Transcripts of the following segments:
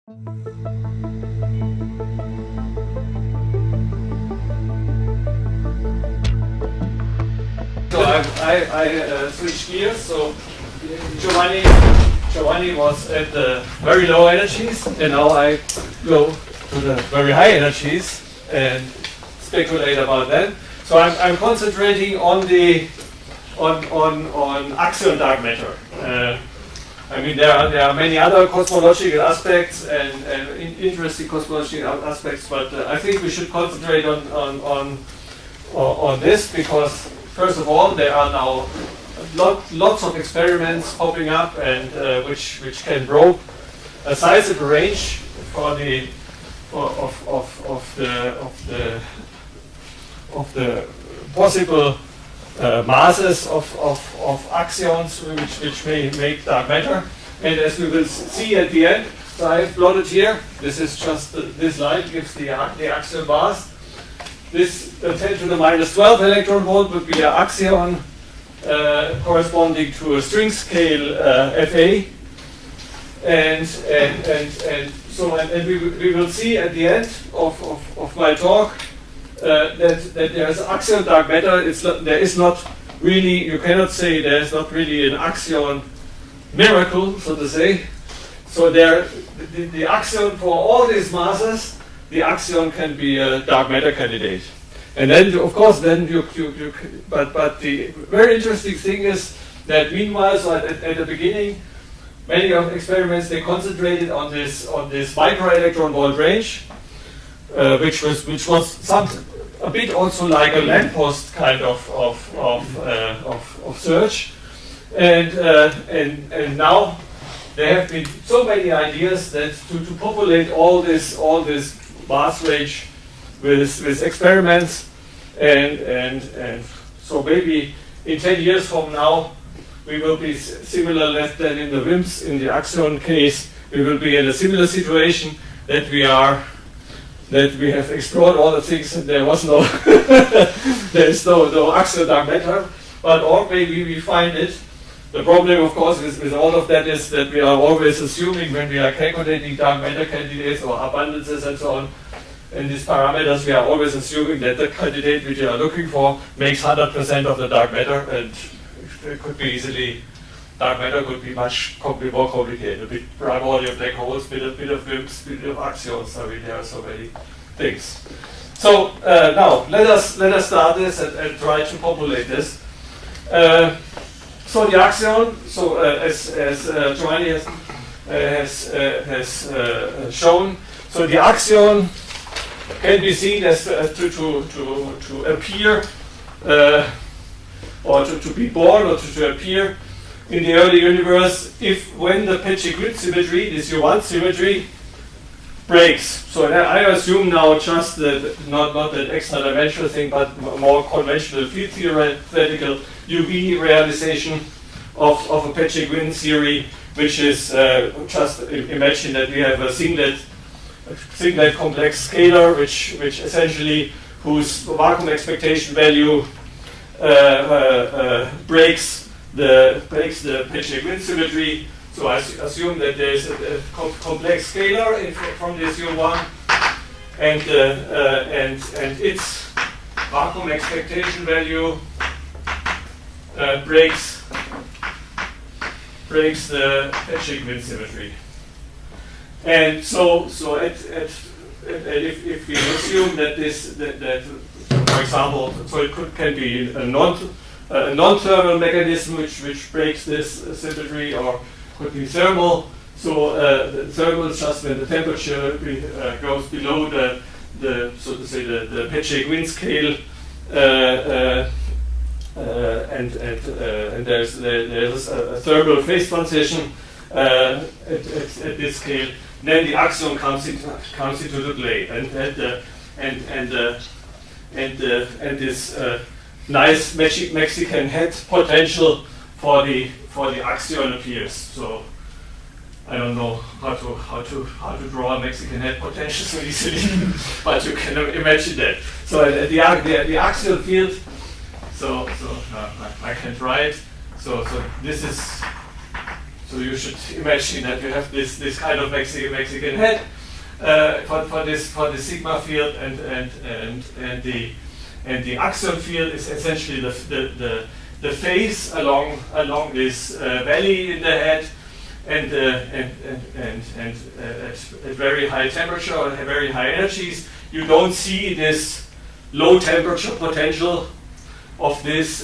So I switched gears. So Giovanni was at the very low energies, and now I go to the very high energies and speculate about that. So I'm concentrating on the on axion dark matter. I mean, there are many other cosmological aspects and interesting cosmological aspects, but I think we should concentrate on this because, first of all, there are now lots of experiments popping up and which can probe a sizable range for the of the possible masses of axions which may make dark matter. And as we will see at the end, so I have plotted here, this is just, this line gives the axion mass. This 10 to the minus 12 electron volt would be an axion corresponding to a string scale Fa. And we will see at the end of my talk that there is axion dark matter. There is not really, you cannot say there is not really an axion miracle, so to say. So the axion for all these masses, the axion can be a dark matter candidate. And then, of course, then but the very interesting thing is that meanwhile, so at the beginning, many of experiments they concentrated on this microelectron volt range, which was a bit also like a lamppost kind of search, and now there have been so many ideas that to populate all this mass range with experiments, and so maybe in 10 years from now we will be similar than in the WIMPs. In the axion case, we will be in a similar situation that we have explored all the things and there was no there is no axion dark matter, but or maybe we find it. The problem, of course, with all of that is that we are always assuming when we are calculating dark matter candidates or abundances and so on, and these parameters, we are always assuming that the candidate which you are looking for makes 100% of the dark matter, and it could be easily, dark matter could be much more complicated. A bit primordial black holes, bit of WIMPs, bit of axions. I mean, there are so many things. So now let us start this and try to populate this. So the axion, so as Giovanni has shown, so the axion can be seen as to appear or to be born or to appear in the early universe when the Pechet-Quinn symmetry, this U1 symmetry, breaks. So I assume now just that not that extra dimensional thing, but more conventional field theoretical UV realization of a Pechet-Quinn theory, which is just imagine that we have a singlet complex scalar, which essentially whose vacuum expectation value breaks the Pechet-Quinn symmetry. So I assume that there is a complex scalar from this U1, and its vacuum expectation value breaks the Pechet-Quinn symmetry. And so if we assume that that for example, so it can be a non-thermal mechanism which breaks this symmetry, or could be thermal. So the thermal is just when the temperature goes below the so to say the Pechet-Quinn scale, and there's a thermal phase transition at this scale. Then the axion comes into the play, and this nice Mexican head potential for the axion appears. So I don't know how to draw a Mexican head potential so easily, but you can imagine that. So the axial field. So I can try it. So this is. So you should imagine that you have this kind of Mexican head for this sigma field, and the axion field is essentially the phase along this valley in the head, and at very high temperature or very high energies, you don't see this low temperature potential of this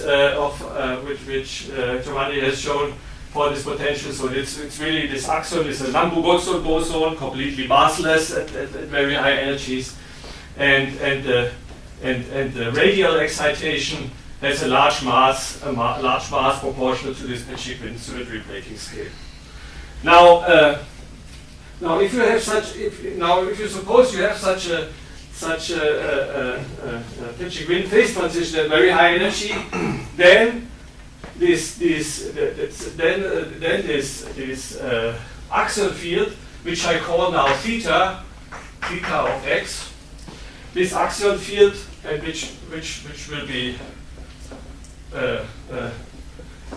which Giovanni has shown for this potential. So it's really, this axion is a Lambo-Boson boson, completely massless at very high energies, and the radial excitation has a large mass proportional to this Pacheco symmetry breaking scale. Now if you have if you suppose you have such a Pacheco phase transition at very high energy, then this axion field, which I call now theta of x, this axion field, and which will be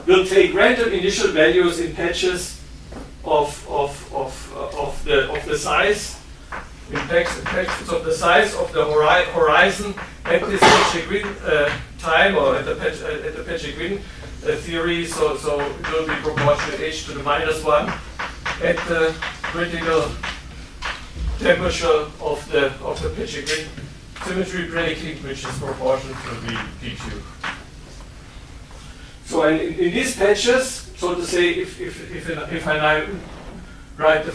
will take random initial values in patches of the size, in patches of the size of the horizon at this Pacheco time, or at the Pacheco theory. So it will be proportional h to the -1 at the critical temperature of the Pacheco symmetry breaking, which is proportional to VPQ. So in these patches, so to say, if I now write the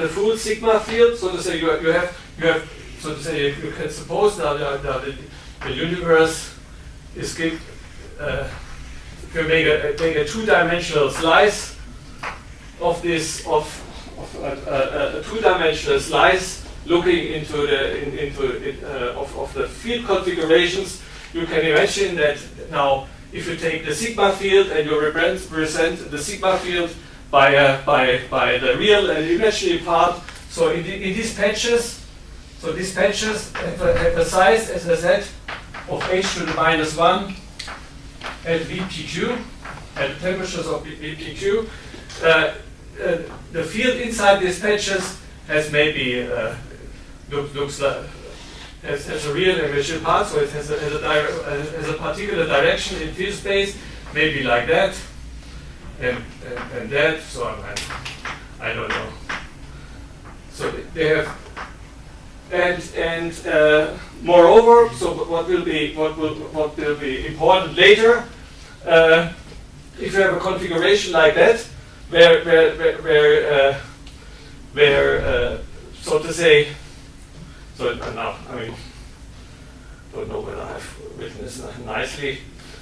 full sigma field, so to say, you have so to say, you can suppose now the universe is if you make a two-dimensional slice of this a two-dimensional slice looking into the field configurations, you can imagine that now if you take the sigma field and you represent the sigma field by the real and imaginary part, so in these patches, so these patches have a size, as I said, of h to the -1 at VPQ, at temperatures of VPQ. The field inside these patches has maybe looks like has a real and imaginary part, so it has a particular direction in field space, maybe like that, and that. So I don't know. So they have, and moreover, so what will be important later, if you have a configuration like that, where so to say. So now, I mean, don't know whether I've written this nicely.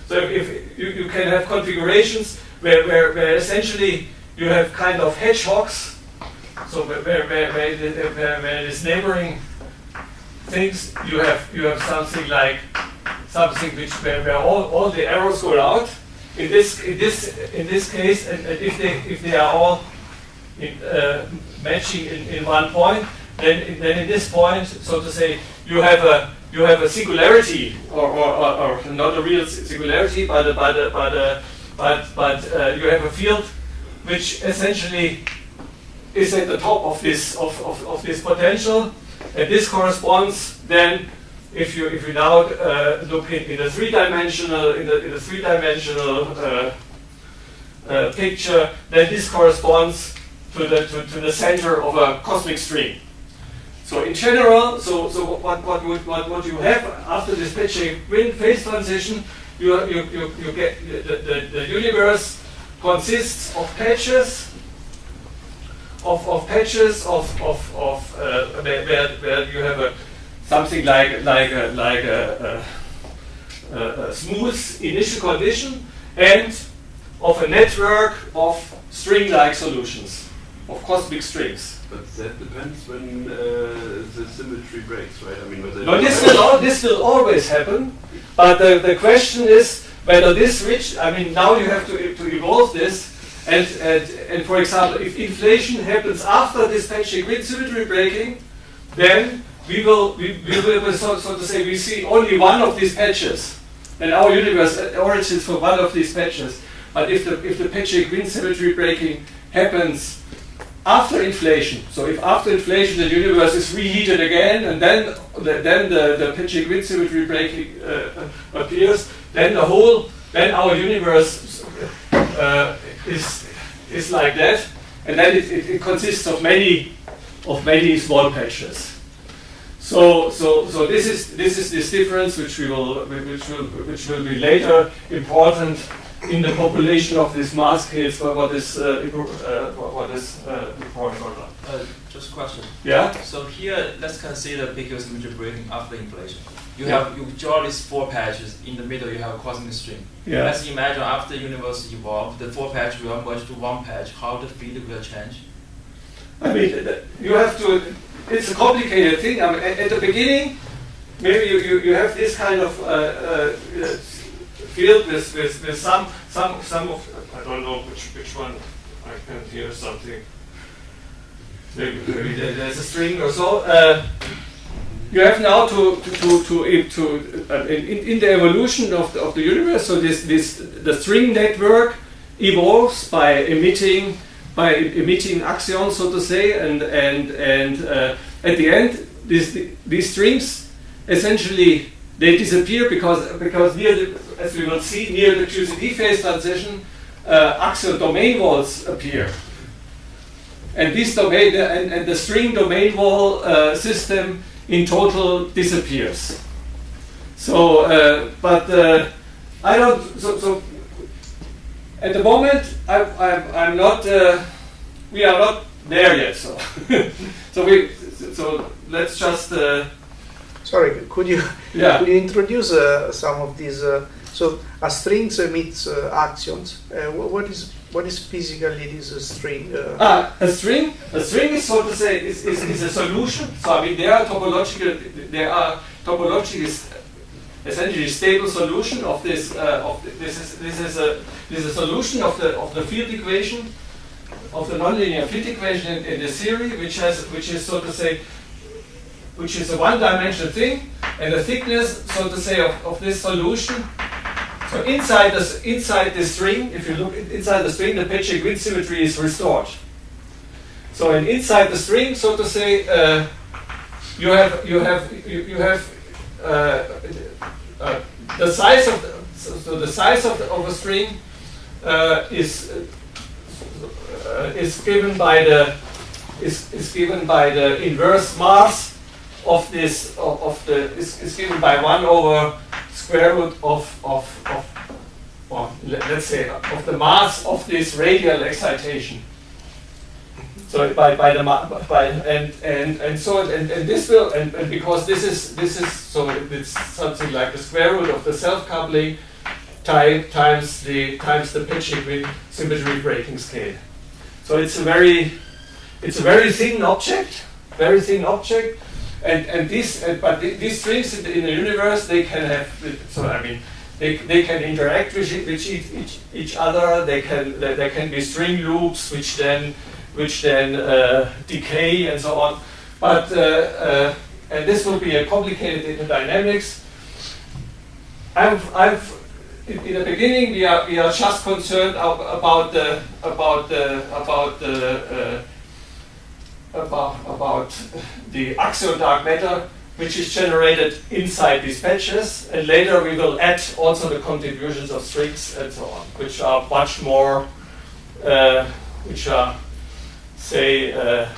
So if you can have configurations where essentially you have kind of hedgehogs, so where these neighboring things, you have something like where all the arrows go out. In this case, and if they are all matching in one point. Then in this point, so to say, you have a singularity, or not a real singularity, but you have a field which essentially is at the top of this potential, and this corresponds then, if you now look in a three-dimensional picture, then this corresponds to the center of a cosmic string. So in general, so what you have after this Pacheco phase transition, you get the universe consists of patches where you have something like a smooth initial condition, and of a network of string-like solutions, of cosmic strings. But that depends when the symmetry breaks, right? I mean, no, this will always happen. But the question is whether this I mean, now you have to evolve this, and for example, if inflation happens after this Pacheco symmetry breaking, then we will so to say, we see only one of these patches, and our universe origins from one of these patches. But if the pitching wind symmetry breaking happens after inflation, so if after inflation the universe is reheated again, and then the pitching wind symmetry breaking appears, then our universe is like that, and then it consists of many small patches. So this is this difference which will be later important in the population of these mass scales for what is reported or not. Just a question. Yeah. So here, let's consider big symmetry breaking after inflation. You draw these 4 patches. In the middle, you have a cosmic string. Yeah. Let's imagine after the universe evolved, the 4 patches will merge to 1 patch. How the field will change? I mean, you have to. It's a complicated thing. I mean, at the beginning, maybe you have this kind of field with some of, I don't know which one. I can hear something. Maybe there's a string or so. You have now to in the evolution of the universe. So the string network evolves by emitting axions, so to say, and at the end, these strings essentially they disappear because near the, as we will see, near the QCD phase transition, axion domain walls appear, and this domain and the string domain wall system in total disappears. So, I don't. So at the moment, I'm not. We are not there yet. So, so let's just. Sorry, could you Yeah. could you introduce some of these? So a string emits axions. What is physically this string? A string is, so to say, is a solution. So I mean, there are topological essentially stable solution of this. This is a solution of the field equation, of the nonlinear field equation in the theory, which is so to say, which is a one-dimensional thing, and the thickness, so to say, of this solution. So inside the string, if you look inside the string, the pitching wind symmetry is restored. So inside the string, so to say, you have the size of the size of a string is given by the inverse mass of this is given by 1 over square root of let's say of the mass of this radial excitation. So and this will and because this is so it's something like the square root of the self-coupling times the pitching wind symmetry breaking scale. So it's a very thin object, and these strings in the universe, they can have, so I mean they can interact with each other. There can be string loops which then decay and so on. But and this will be a complicated dynamics. In the beginning we are just concerned about the axion dark matter, which is generated inside these patches, and later we will add also the contributions of strings and so on, which are much more,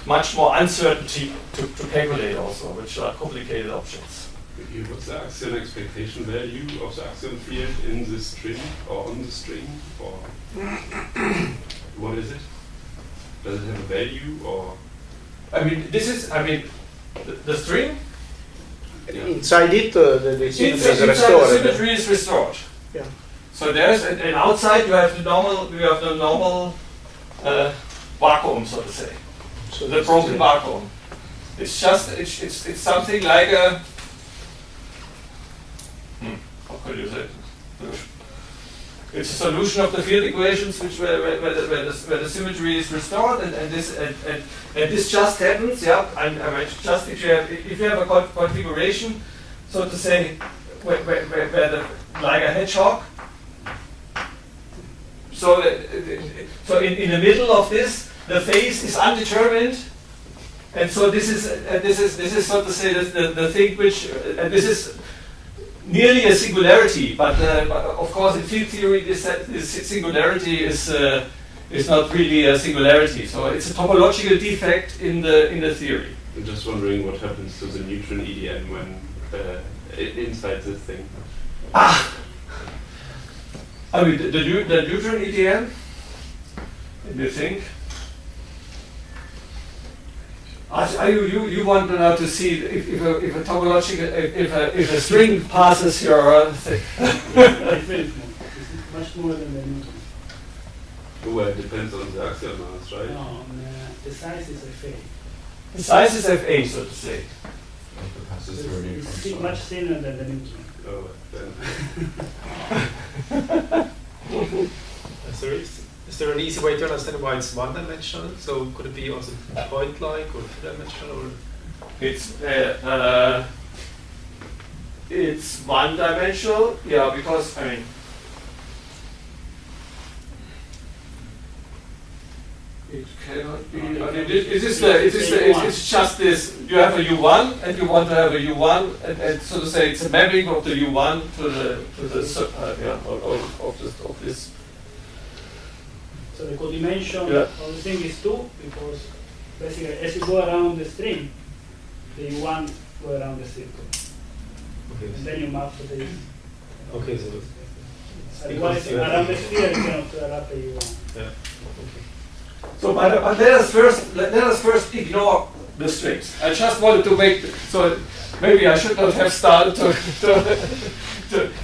much more uncertainty to calculate also, which are complicated objects. What's the axion expectation value of the axion field in this string or on the string, or what is it? Does it have a value, or? I mean, the string. Yeah. Inside it, the symmetry is inside restored. the symmetry is restored. Yeah. So there's and outside you have the normal vacuum, so to say. So the broken vacuum. It's just it's something like a. How could you say? It's a solution of the field equations, where the symmetry is restored, and this just happens. Yeah, just if you have a configuration, so to say, where like a hedgehog so in the middle of this, the phase is undetermined, and so this is so to say the thing which this is nearly a singularity, but of course in field theory this singularity is not really a singularity. So it's a topological defect in the theory. I'm just wondering what happens to the neutron EDM when inside this thing. I mean the neutron EDM. Do you think? You want now to see if a topological if a string passes your thing. It's much more than the neutron. Well, it depends on the axial mass, right? No, the size is a FA. The size is FA, so to say. It's much thinner than the neutron. Oh, then. Is there an easy way to understand why it's one-dimensional? So could it be also point-like or two-dimensional? Or? It's one-dimensional, yeah, because I mean. It cannot be. I mean, it's just this. You have a U1, and you want to have a U1, and so to say, it's a mapping of the U1 to the of this. So the codimension Yeah. of the thing is 2, because basically as you go around the string, the U1 go around the circle, Okay. and then you map to this. Okay, so Otherwise, around the sphere you cannot wrap the U1. yeah. Okay. So, but let us first ignore the strings. I just wanted to make so maybe I should not have started to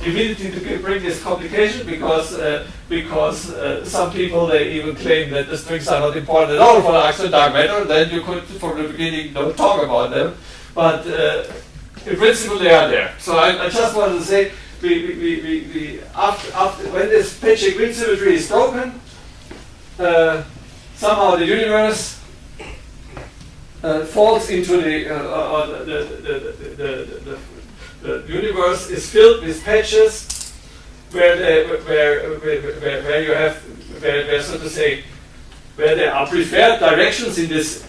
immediately to bring this complication because some people they even claim that the strings are not important at all for axial dark matter. Then you could from the beginning don't talk about them, but in principle they are there. So I just wanted to say we after when this Pecek grid symmetry is broken. Somehow the universe falls into the universe is filled with patches where you have where so to say where there are preferred directions in this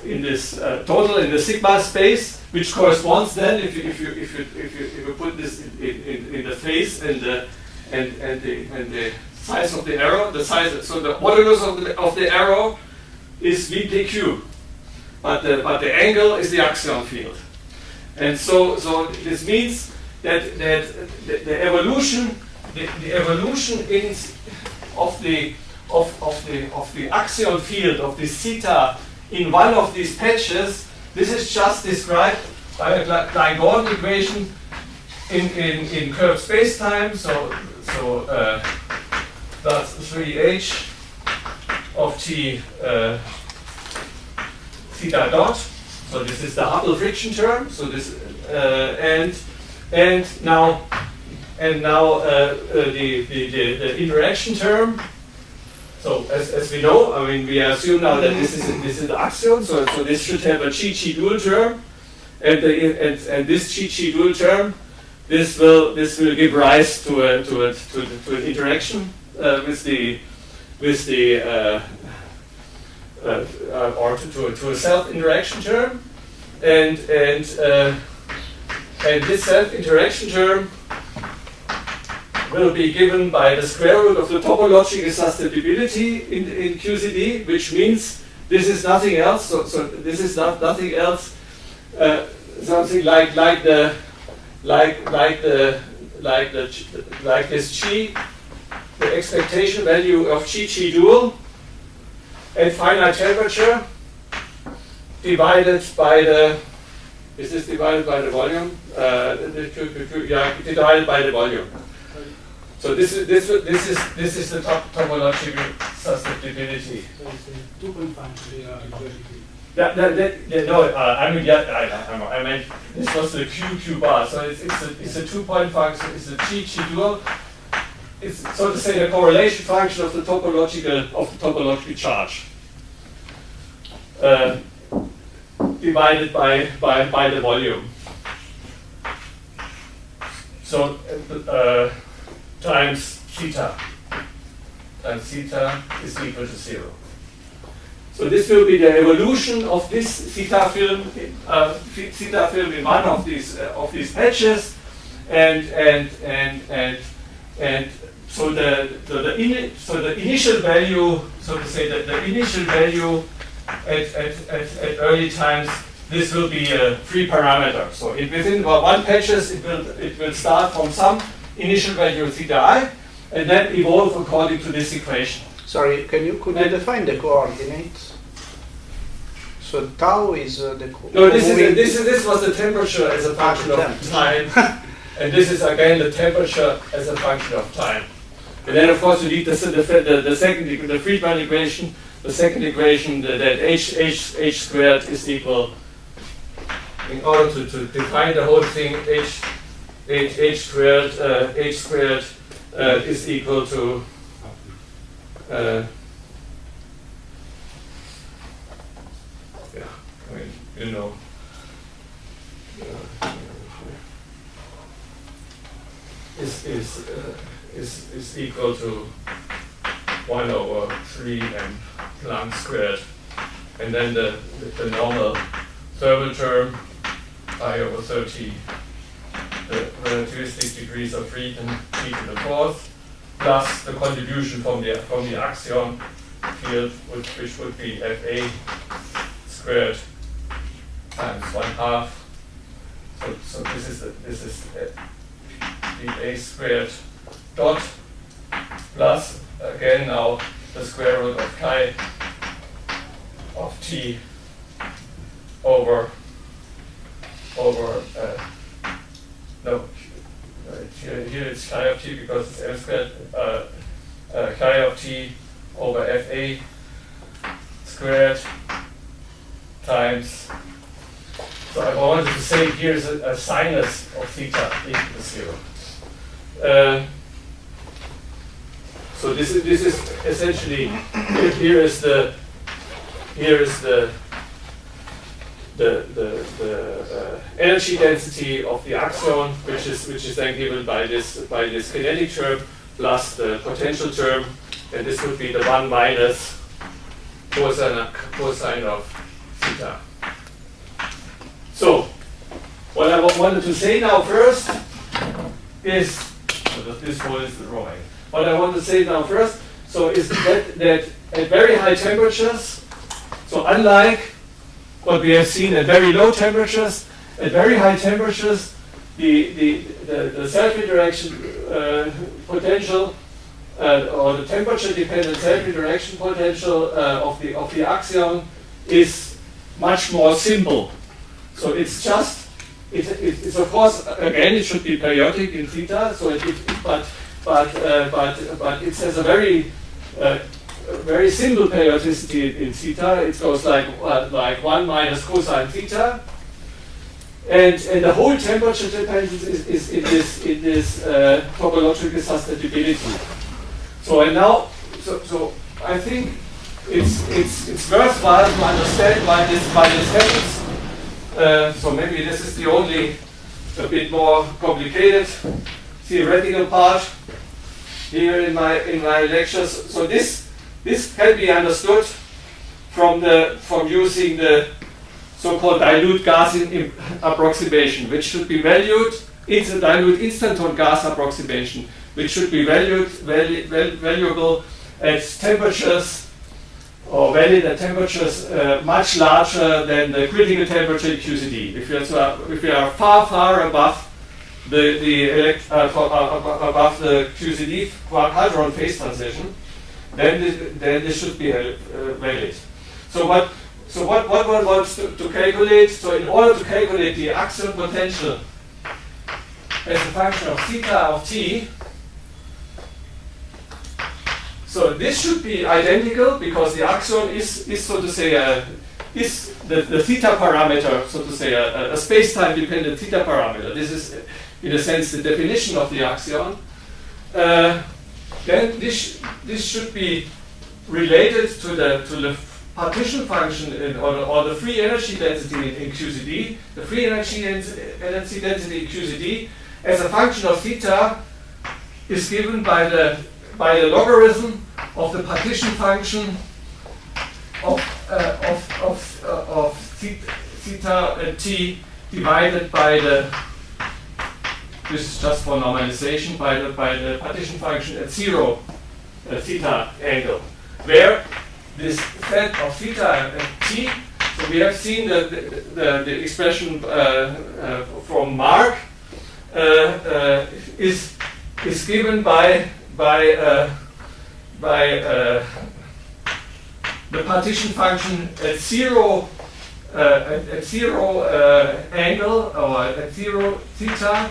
total in the sigma space, which corresponds then if you put this in the phase and the size of the arrow, the size so the modulus of the arrow is VPQ, but the angle is the axion field, and so this means that the evolution of the axion field of this theta in one of these patches, this is just described by a Klein-Gordon equation in curved spacetime. So that's 3h of t theta dot. So this is the Hubble friction term. So this and now the interaction term. So as we know, I mean we assume now that this is the axion. So this should have a chi-chi dual term, and this chi-chi dual term, this will give rise to an interaction with the or to a self interaction term, and this self interaction term will be given by the square root of the topological susceptibility in QCD, which means this is nothing else. So this is nothing else. Something like this chi, the expectation value of chi dual at finite temperature divided by the. Is this divided by the volume? Yeah, divided by the volume. So this is the topological susceptibility. So it's 2.5. No, I mean I meant this was the QQ bar. So it's a 2-point function. It's a chi dual. It's so to say the correlation function of the topological charge divided by the volume. So times theta. times theta is equal to 0. So this will be the evolution of this theta film in one of these patches, and so the initial value, so to say, the initial value at early times, this will be a free parameter. So within one patches, it will start from some initial value theta I, and then evolve according to this equation. Sorry, could you define the coordinates? So tau is the no. This was the temperature as a function of time, and this is again the temperature as a function of time. And then of course you need the second, the Friedmann equation, the second equation that h squared is equal. In order to define the whole thing, h squared is equal to you know, is equal to 1 over 3 m Planck squared, and then the normal thermal term I over 30, the relativistic degrees of freedom t to the fourth, plus the contribution from the axion field, which would be Fa squared times 1/2. So this is the A squared dot plus again now the square root of chi of t over no, here it's chi of t because it's m squared, chi of t over Fa squared times, so I wanted to say here's a sinus of theta equal to 0. So this is essentially, here is the energy density of the axion, which is then given by this kinetic term plus the potential term, and this would be the 1 minus cosine of theta. So what I wanted to say now first is, this one is the drawing. What I want to say now first, so is that at very high temperatures, so unlike what we have seen at very low temperatures, at very high temperatures, the self-interaction potential or the temperature-dependent self-interaction potential of the axion is much more simple. So it's just, it's of course, again, it should be periodic in theta. So but it has a very simple periodicity in theta. It goes like 1 minus cosine theta, and the whole temperature dependence is in this topological sustainability. So and now, so I think it's worthwhile to understand why this happens. So maybe this is the only a bit more complicated theoretical part here in my lectures. So this can be understood from using the so-called dilute gas approximation, which should be valued. It's a dilute instanton gas approximation, which should be valuable at temperatures or valid at temperatures much larger than the critical temperature in QCD. If we are far above above the QCD quark-hadron phase transition, then this should be valid. So what one wants to calculate? So in order to calculate the axion potential as a function of theta of t, so this should be identical because the axion is so to say is the theta parameter, so to say a space-time dependent theta parameter. This is in a sense the definition of the axion. Then this should be related to the partition function or the free energy density in QCD. The free energy density in QCD as a function of theta is given by the logarithm of the partition function of theta t divided by the, this is just for normalization, by the partition function at 0 theta angle, where this set of theta and t, so we have seen the expression from Mark is given by the partition function at 0 angle, or at 0 theta,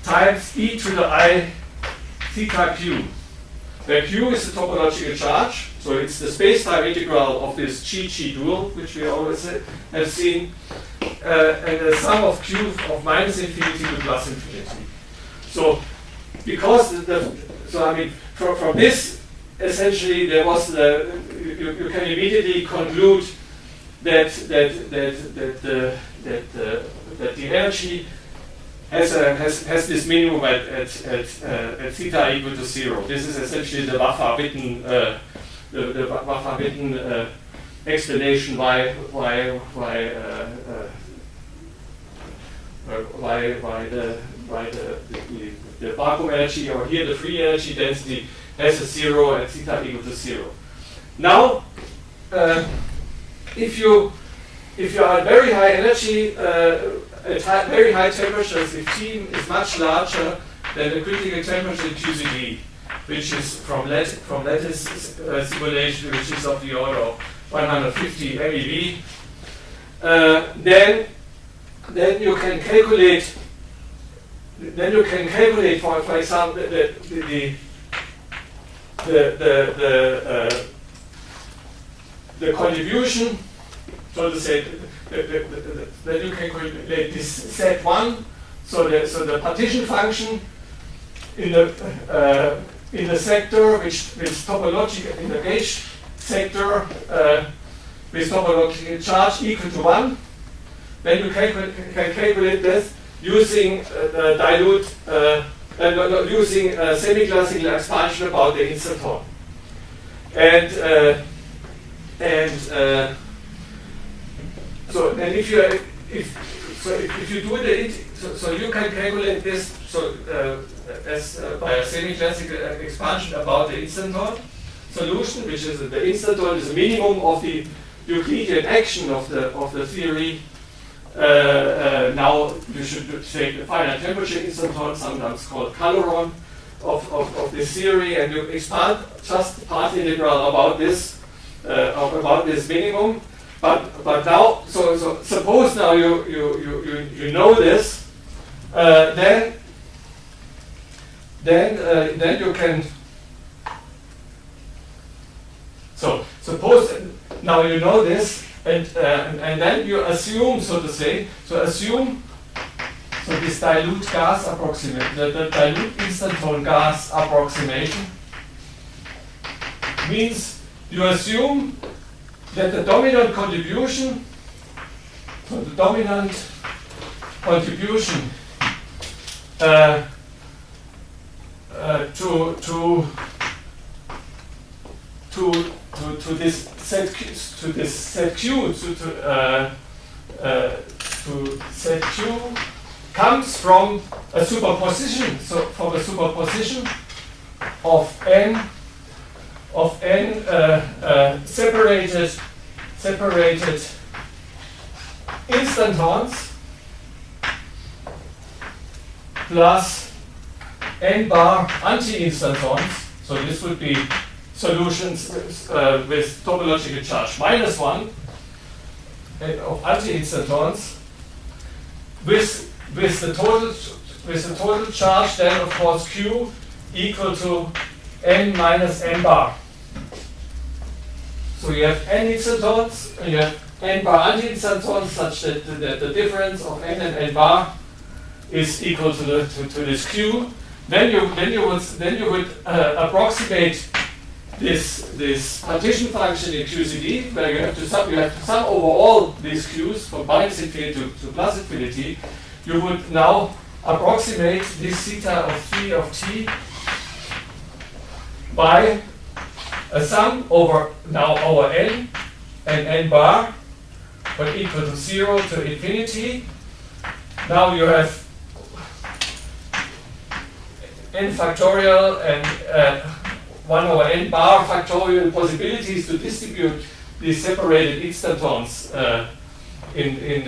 times e to the I theta q, where q is the topological charge, so it's the space-time integral of this chi-chi dual, which we always have seen, and the sum of q of minus infinity to plus infinity. So, because so I mean, from this, essentially, there was you can immediately conclude that the energy has this minimum at theta equal to 0. This is essentially the Waffer-Witten the Waffer-Witten explanation why the vacuum energy, or here the free energy density, has a 0 at theta equal to 0. Now, if you are at very high energy, at very high temperatures, if T is much larger than the critical temperature QCD, which is from lattice simulation, which is of the order of 150 MeV, then you can calculate. Then you can calculate, for example, the contribution. So to say, then you can calculate this Z1. So the partition function in the sector, which topological in the gauge sector with topological charge equal to 1. Then you can calculate this using dilute, using semi-classical expansion about the instanton. So if you do so you can calculate this as by a semi-classical expansion about the instanton solution, which is the instanton is the minimum of the Euclidean action of the theory. Now you should take the finite temperature instanton, sometimes called caloron, of this theory, and you expand just path integral about this minimum. But now, so suppose now you know this, then you can. So suppose now you know this. And then you assume, so to say, assume this dilute gas approximation, the dilute instanton gas approximation means you assume that the dominant contribution, to this set Q comes from a superposition. So from a superposition of n separated instantons plus n bar anti-instantons. So this would be solutions with topological charge -1 of anti-instantons with the total charge then of course Q equal to n minus n bar. So you have n instantons and you have n bar anti-instantons such that the difference of n and n bar is equal to this Q. Then you would approximate this partition function in QCD, where you have to sum over all these Q's from minus infinity to plus infinity. You would now approximate this theta of phi of t by a sum over now over n and n bar, but equal to 0 to infinity. Now you have n factorial and 1 over n bar factorial possibilities to distribute these separated instantons in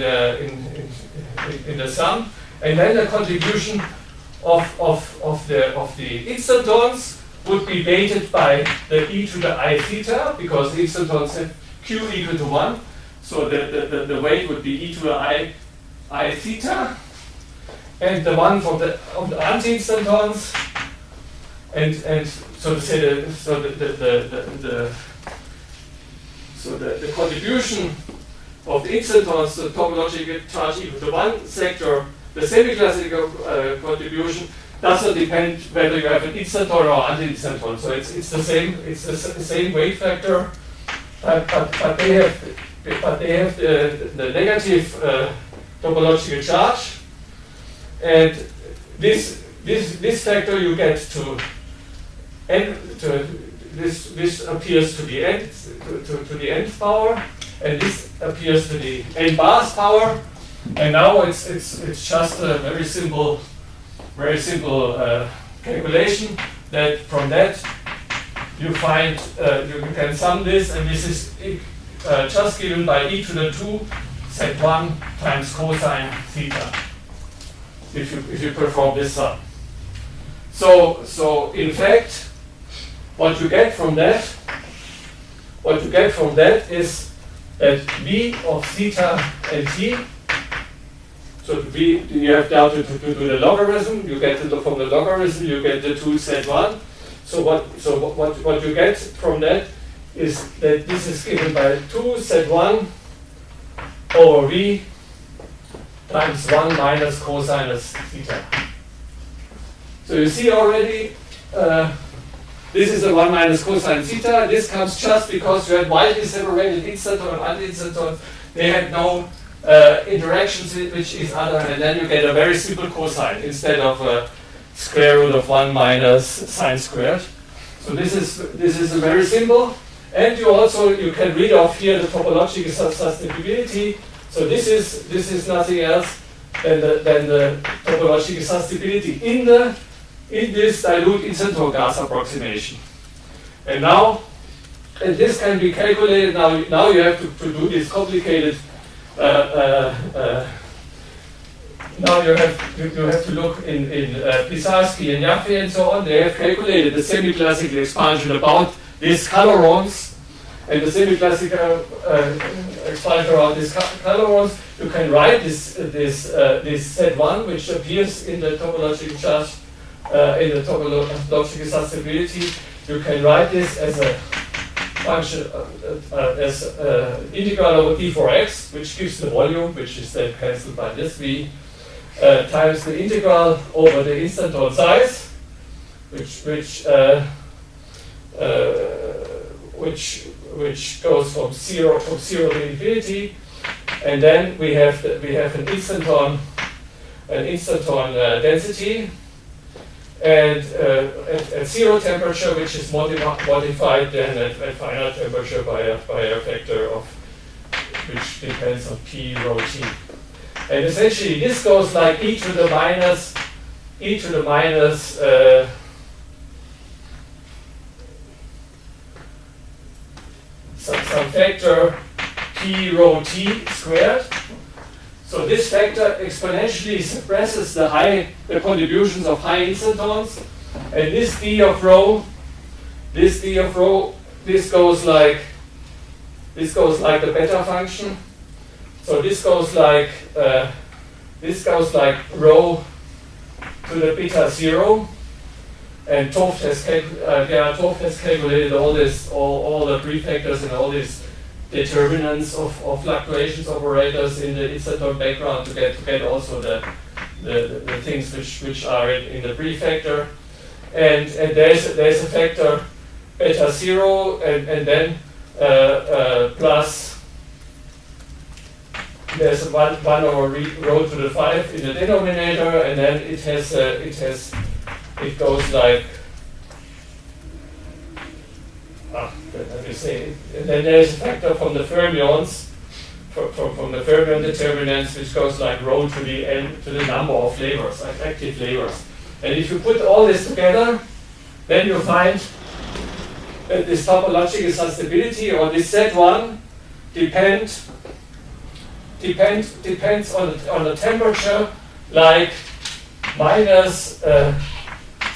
the sum, and then the contribution of the instantons would be weighted by the e to the I theta, because the instantons have q equal to 1, so the weight would be e to the I theta, and the one of the anti-instantons, and so to say the contribution of the instantons to the topological charge equal to 1 sector, the semi-classical contribution does not depend whether you have an instanton or anti-instanton. So it's the same weight factor, but they have the negative topological charge, and this factor you get to n to this appears to the nth power, and this appears to the n bars power, and now it's just a very simple calculation that from that you find you can sum this, and this is just given by e to the 2 z1 times cosine theta if you perform this sum. So in fact, what you get from that is that v of theta and t. So v, you have now to do the logarithm. You get from the logarithm you get the 2z1. So what you get from that is that this is given by 2z1 over v times 1 minus cosinus theta. So you see already, this is a 1 minus cosine theta. This comes just because you had widely separated instanton and anti-instanton. They had no interactions with each other, and then you get a very simple cosine instead of a square root of 1 minus sine squared. So this is a very simple, and you can read off here the topological sustainability. So this is nothing else than the topological sustainability in this dilute instanton gas approximation. And now, and this can be calculated. Now you have to do this complicated. Now you have to look in Pisarski and Jaffe and so on. They have calculated the semi-classical expansion about these calorons, and the semi-classical expansion around these calorons. You can write this Z1, which appears in the topological charge, in the topological sustainability. You can write this as a function as integral over d4x, which gives the volume, which is then cancelled by this v, times the integral over the instanton size, which goes from zero to infinity, and then we have an instanton density, and at zero temperature, which is modified then at final temperature by a factor of which depends on p rho t. And essentially, this goes like e to the minus some factor p rho t squared. So this factor exponentially suppresses the contributions of high instantons, and this d of rho, this goes like the beta function. So this goes like rho to the beta 0, and Toft has calculated all the prefactors and all these determinants of fluctuations operators in the instanton background to get also the things which are in the prefactor, and there's a factor beta 0, and then plus there's 1 over rho to the 5 in the denominator, and then it goes like say, then there is a factor from the fermions, from the fermion determinants, which goes like rho to the n to the number of flavors, like active flavors. And if you put all this together, then you find that this topological sustainability, or this Z1, depends on the temperature, like minus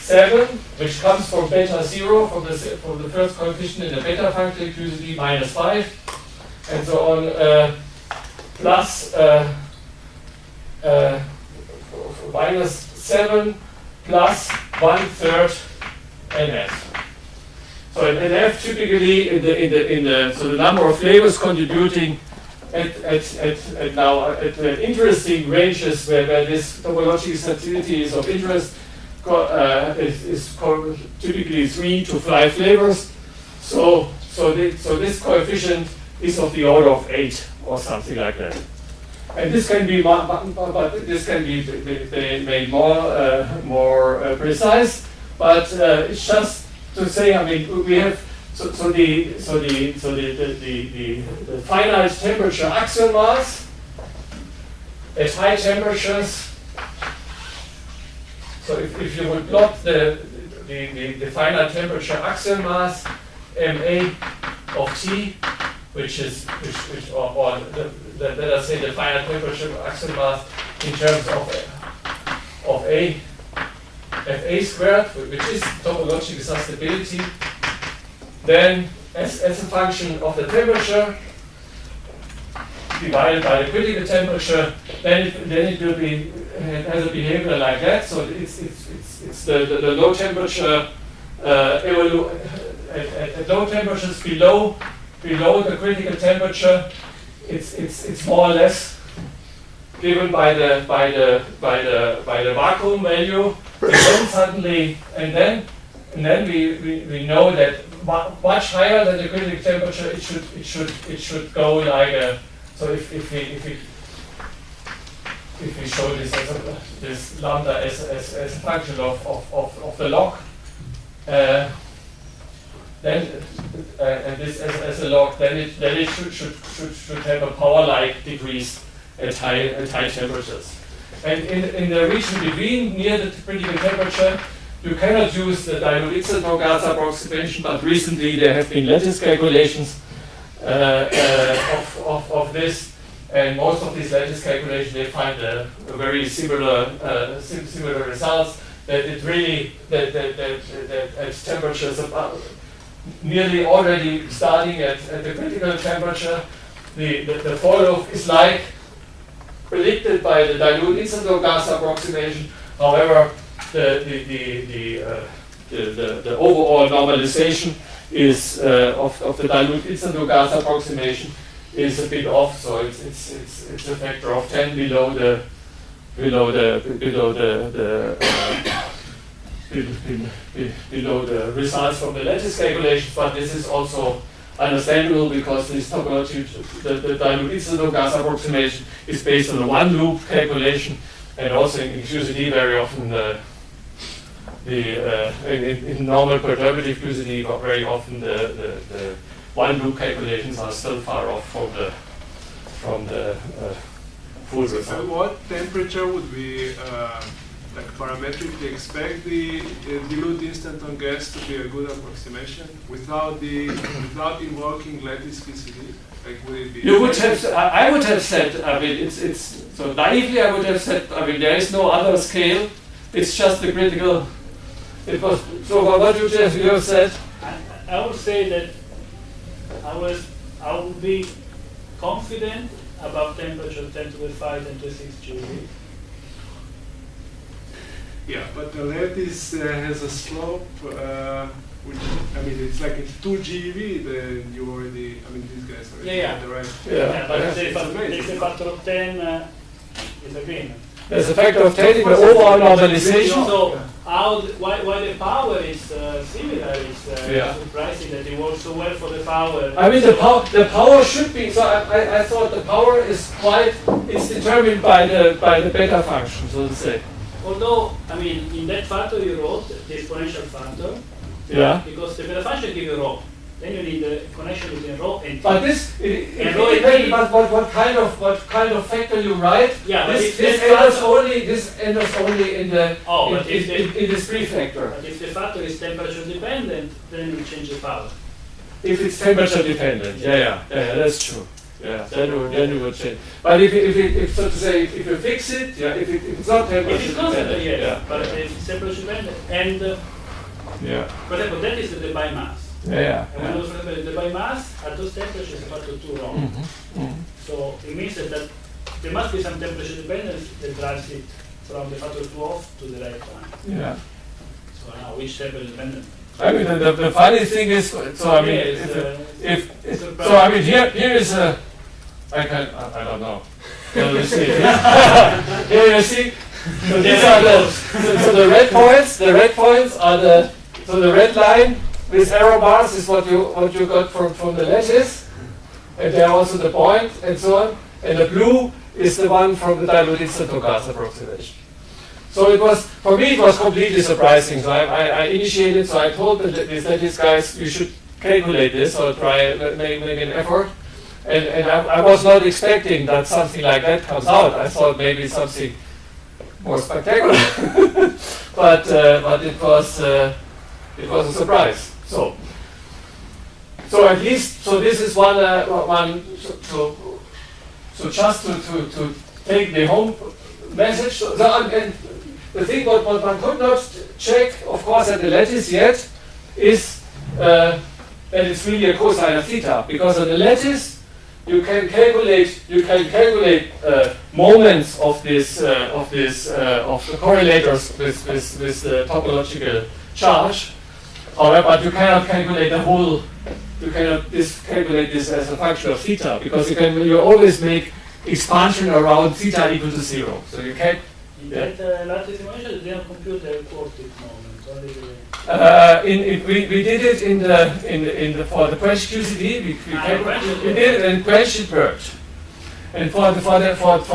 7, which comes from beta 0, from the first coefficient in the beta function, QCD minus 5, and so on, plus minus 7 plus 1/3 NF. So NF typically so the number of flavors contributing at interesting ranges where this topological stability is of interest is typically 3 to 5 flavors. So this coefficient is of the order of 8 or something like that. And this can be made more precise. But it's just to say, I mean, we have the finite temperature axion mass at high temperatures. So if you would plot the finite temperature axion mass MA of T, which or let us say the finite temperature axion mass in terms of A, FA squared, which is topological sustainability, then as a function of the temperature divided by the critical temperature, then it will be has a behavior like that. So it's the low temperature at low temperatures below the critical temperature. It's more or less given by the vacuum value, and then suddenly and then we know that much higher than the critical temperature it should go like a, so if we show this as this lambda as a function of the log, then and this as a log, then it should have a power-like decrease at high temperatures. And in the region between, near the critical temperature, you cannot use the dilute gas approximation, but recently there have been lattice calculations of this, and most of these lattice calculations, they find a very similar results, that it really, that at temperatures about nearly already starting at the critical temperature, the fall-off is like predicted by the dilute incident gas approximation. However, the overall normalization is of the dilute incident gas approximation is a bit off. So it's a factor of 10 below the results from the lattice calculations, but this is also understandable because this topology, the dilute incident gas approximation, is based on a one-loop calculation, and also in QCD very often in normal perturbative QCD, very often the one-loop calculations are still far off from the full result. So what temperature would we like parametrically expect the dilute instant on gas to be a good approximation without invoking lattice QCD? Like would it be? You would have. I would have said. I mean, it's so naively. I would have said. I mean, there is no other scale. It's just the critical. It was. So what you have said. I would say that I would be confident about temperature 10 to the 5 and to the 6 GeV. Yeah, but the lattice has a slope, which, I mean, it's like it's 2 GeV, then you already, I mean, these guys already Yeah. have the right. Yeah, but it's there's amazing. a factor of 10 is agreement. There's a factor of 10 in the overall normalization. So why the power is similar is surprising that it works so well for the power. I mean, the power should be. So I thought the power is it's determined by the beta function, so to say. Although, I mean, in that factor you wrote the exponential factor. Yeah. Because the beta function gives you rho. then you need a connection between rho and t. But this, And rho and depends t- what kind of factor you write. Yeah, but this if enters only in the Oh, but if in this prefactor. But if the factor is temperature dependent, then you change the power. If it's temperature dependent, yeah, that's true. Yeah, then you would change. But if so to say, if you fix it, yeah, if it's not temperature If it's constant, dependent, yes, yeah, but if it's temperature dependent, and yeah, for example, that is the Debye mass. yeah. And when you for example, the Debye mass at those temperatures is a factor 2 wrong. So it means that there must be some temperature dependence that drives it from the factor 2 off to the right one. Yeah. So now which temperature dependent? I mean, the funny thing is, so I mean, so I mean, here is a, I don't know. Here you see. Here you see. So these are so the red points are so the red line with arrow bars is what you got from the lattice, and there also the point and so on, and the blue is the one from the dilute instant gas approximation. So it was, for me, it was completely surprising. So I initiated, so I told these guys, you should calculate this or try, make an effort. And I was not expecting that something like that comes out. I thought maybe something more spectacular. but it was a surprise. So at least, so this is one so just to take the home message. So, and the thing what one could not check, of course, at the lattice yet, is that it's really a cosine of theta, because on the lattice you can calculate moments of this of the correlators with the topological charge. However, but you cannot calculate the whole. You cannot calculate this as a function of theta, because you always make expansion around theta equal to 0. So you can't. In that lattice simulation, they didn't compute the quartic moment. Only We did it in the for the quench QCD. We did it and quench it worked. And for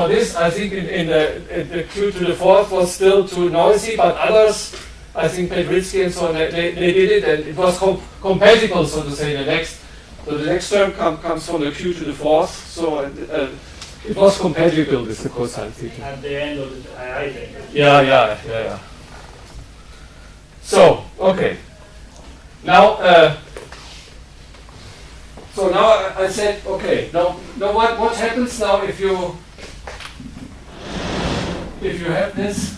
this, I think in the Q to the fourth was still too noisy, but others, I think Petritsky and so on, they did it, and it was compatible, so to say. The next term comes from the Q to the fourth, so it was compatible with the cosine theta. at the end of the I think. Yeah. So, okay. Now, so now I said, okay. Now what happens now if you have this?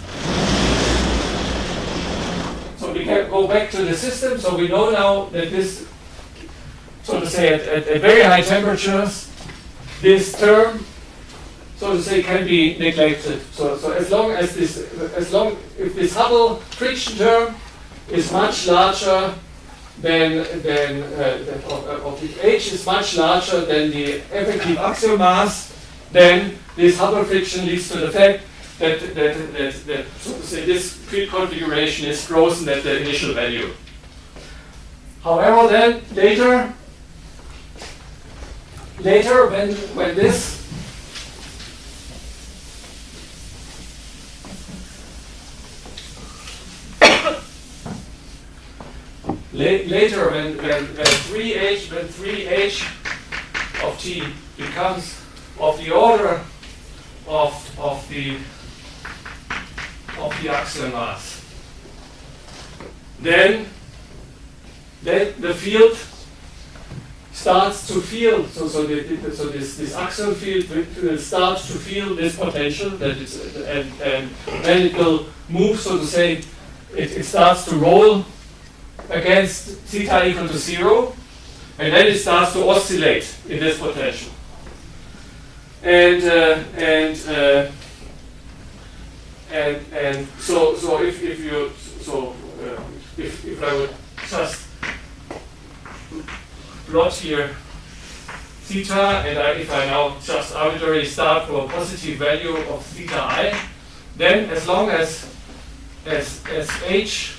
So we can go back to the system. So we know now that this, so to say, at very high temperatures, this term, so to say, can be neglected. So as long as if this Hubble friction term is much larger than if H is much larger than the effective axial mass, then this Hubble friction leads to the fact that so to say, this field configuration is frozen at the initial value. However, then later when this later when 3h of t becomes of the order of the axial mass, then the field starts to feel, so this axial field will start to feel this potential that is, and then it will move, so to say, it starts to roll against theta equal to 0, and then it starts to oscillate in this potential. And so if I would just plot here theta, and if I now just arbitrarily start from a positive value of theta I, then as long as h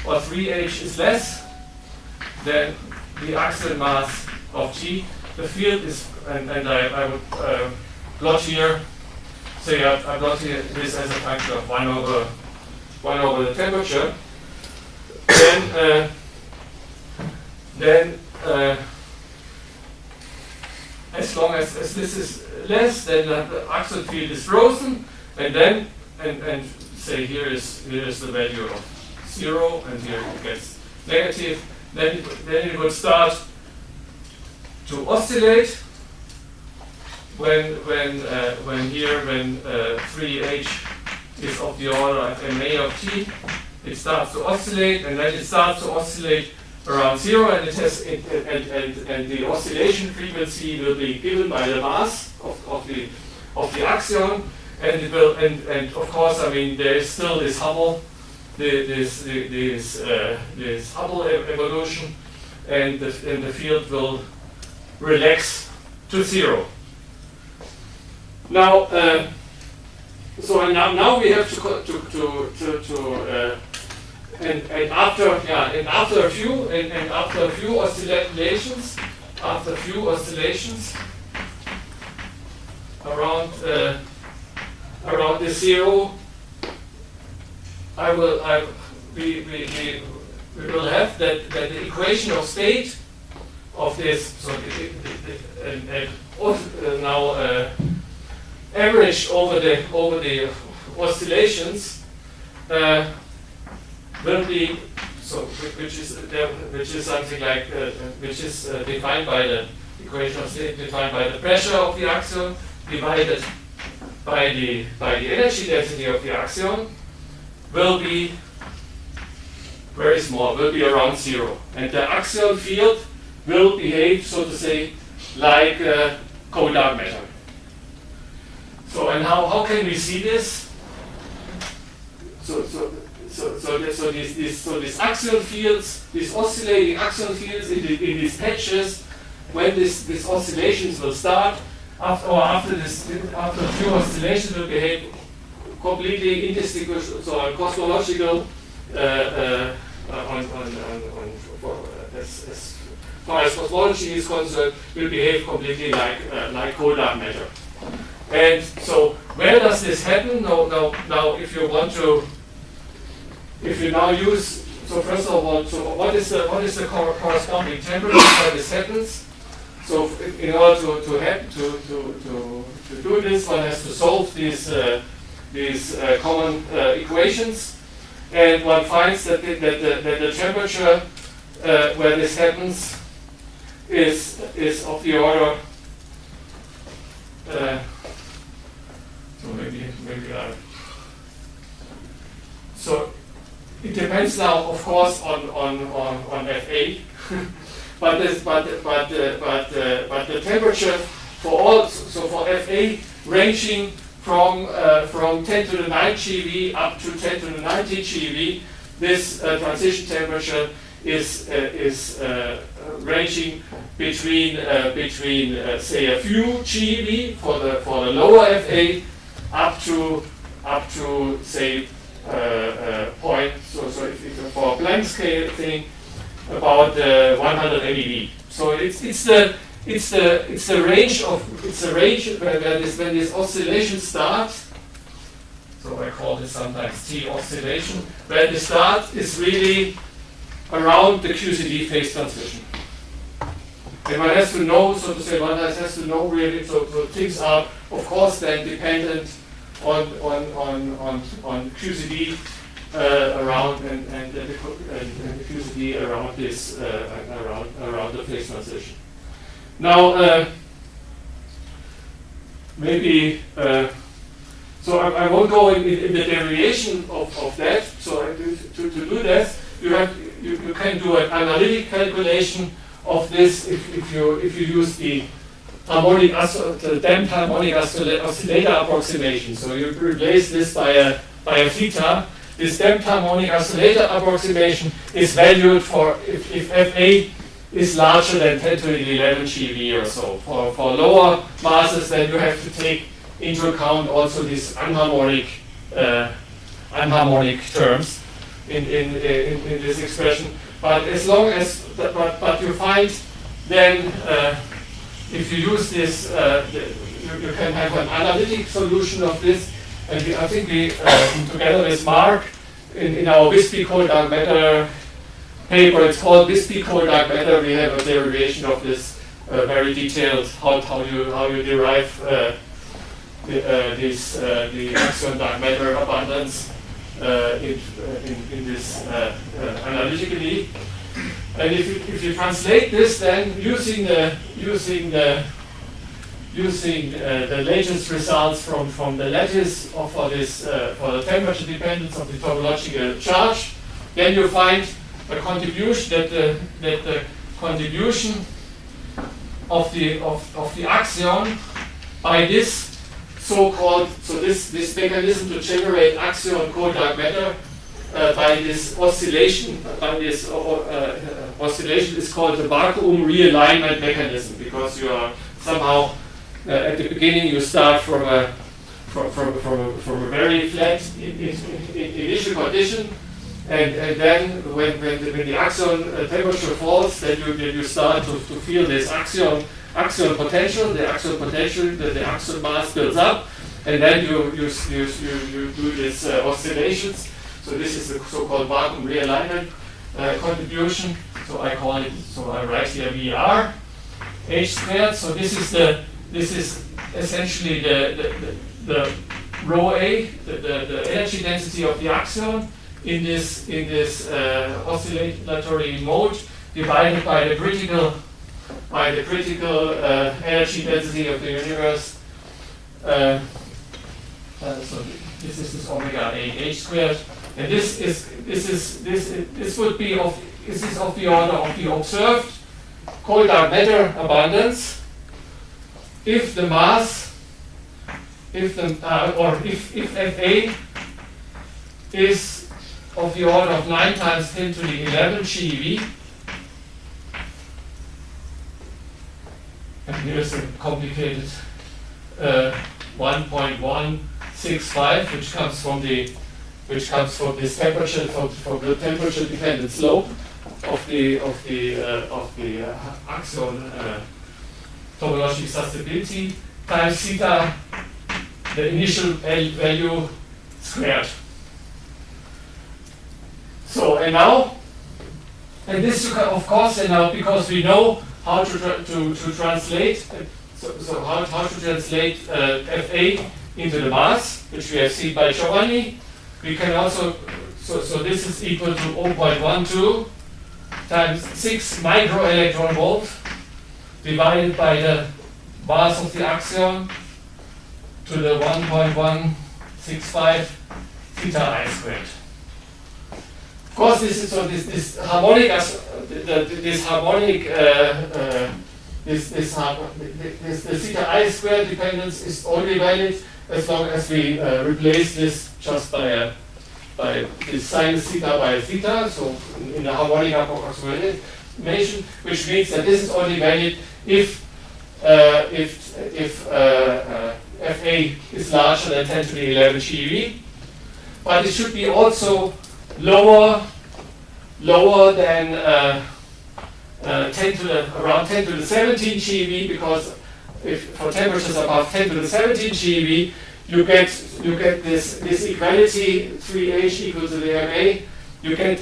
or 3h is less than the axial mass of t, the field is, and I would plot here, say I plot here this as a function of 1 over the temperature, then as long as this is less, then the axion field is frozen, and then and say here is the value of 0, and here it gets negative. Then it would start to oscillate when 3h is of the order of ma of t. It starts to oscillate, and then it starts to oscillate around 0, and it has and the oscillation frequency will be given by the mass of the axion, and it will and of course, I mean, there is still this Hubble this Hubble evolution, and the field will relax to 0. Now, so now we have and after a few oscillations around the 0, we will have that the equation of state of this, so now average over the oscillations will be, so which is something like which is defined by the equation of state defined by the pressure of the axion divided by the energy density of the axion, will be very small, will be around 0, and the axion field will behave, so to say, like cold dark matter. So, and how can we see this? So these axion fields, these oscillating axion fields in these patches, when these oscillations will start, after a few oscillations will behave completely indistinguishable, so on cosmological, as far as cosmology is concerned, will behave completely like cold dark matter. And so, where does this happen? Now, if you now use, so first of all, so what is the corresponding temperature where this happens? So, in order to do this, one has to solve these common equations, and one finds that the temperature where this happens is of the order. So maybe so it depends now, of course, on Fa, but the temperature for all, so for Fa ranging from 10 to the 9 GeV up to 10 to the 19 GeV, this transition temperature is ranging between say a few GeV for the lower Fa up to say point. So if for a Planck scale thing, about 100 MeV. So it's the range when this oscillation starts. So I call this sometimes T oscillation. When the start is really around the QCD phase transition. And one has to know, so to say, one has to know really. So things are, of course, then dependent on QCD around and the QCD around this around the phase transition. Now, maybe so I won't go in the derivation of that. So to do that, you can do an analytic calculation of this if you use the damped harmonic oscillator approximation. So you replace this by a theta. This damped harmonic oscillator approximation is valued for if Fa is larger than 10 to the 11 GeV or so. For lower masses, then you have to take into account also these anharmonic terms in this expression. But as long as but you find then if you use this, you can have an analytic solution of this. And I think we together with Mark in our WISP cold dark matter paper. It's called wispy cold dark matter. We have a derivation of this very detailed how you derive the axion dark matter abundance in this analytically. And if you translate this, then using the latest results from the lattice for the temperature dependence of the topological charge, then you find a contribution that the contribution of the axion by this so-called this mechanism to generate axion cold dark matter by this oscillation oscillation is called the vacuum realignment mechanism, because you are somehow at the beginning you start from a very flat initial condition, and then when the axion temperature falls, then you start to feel this axion potential. The axion mass builds up, and then you do these oscillations. So this is the so-called vacuum realignment contribution. So I write here VR h squared. So this is essentially the rho a, the energy density of the axion in this oscillatory mode, divided by the critical energy density of the universe. So this is this omega a h squared, and this would be of the order of the observed cold dark matter abundance if the mass, if Fa is of the order of 9 times 10 to the 11 GeV. And here's a complicated 1.165, which comes from this temperature, from the temperature dependent slope of the axion topological susceptibility times theta, the initial value squared. So and this of course, and now because we know how to translate, so how to translate Fa into the mass, which we have seen by Giovanni, we can also, so this is equal to 0.12 times 6 microelectron volt divided by the mass of the axion to the 1.165 theta I squared. Of course, this harmonic the theta I squared dependence is only valid as long as we replace this just by this sinus theta by theta, so in the harmonic approximation, which means that this is only valid if Fa is larger than 10 to the 11 GeV, but it should be also lower than around 10 to the 17 GeV, because if for temperatures above 10 to the 17 GeV, you get this equality 3H equal to the MA. You get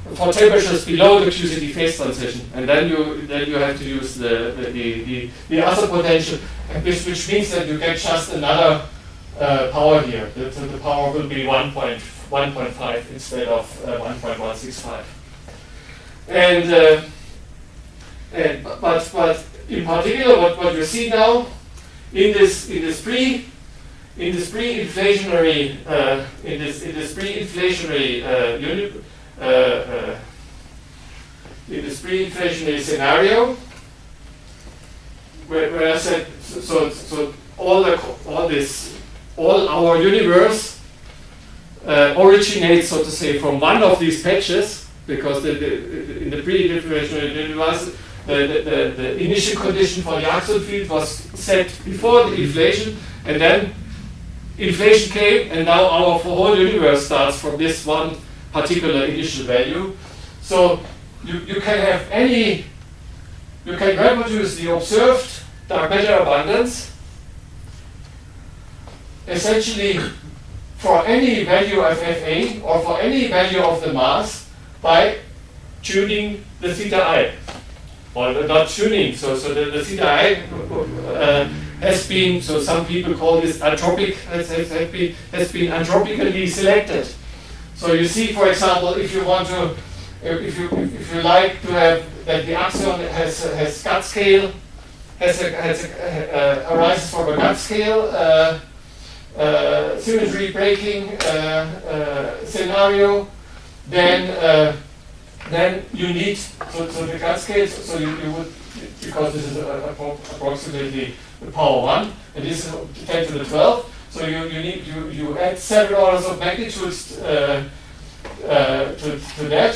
for temperatures below the QCD phase transition, and then you have to use the other potential, which means that you get just another power here. The power will be 1.5 instead of 1.165. But in particular, what you see now in this pre-inflationary scenario, where I said so all our universe originates, so to say, from one of these patches, because in the pre-inflationary universe, the initial condition for the axial field was set before the inflation, and then inflation came, and now our whole universe starts from this one particular initial value. So you can reproduce the observed dark matter abundance essentially for any value of Fa or for any value of the mass by tuning the theta I. Or not tuning, so the theta I has been, so some people call this anthropic, has been anthropically selected. So you see, for example, if you want to, if you like to have that the axion has gut scale, arises from a gut scale symmetry breaking scenario, then you need so the gut scale. So you would, because this is approximately the power 1, and this is 10 to the 12. So you add 7 orders of magnitudes to that.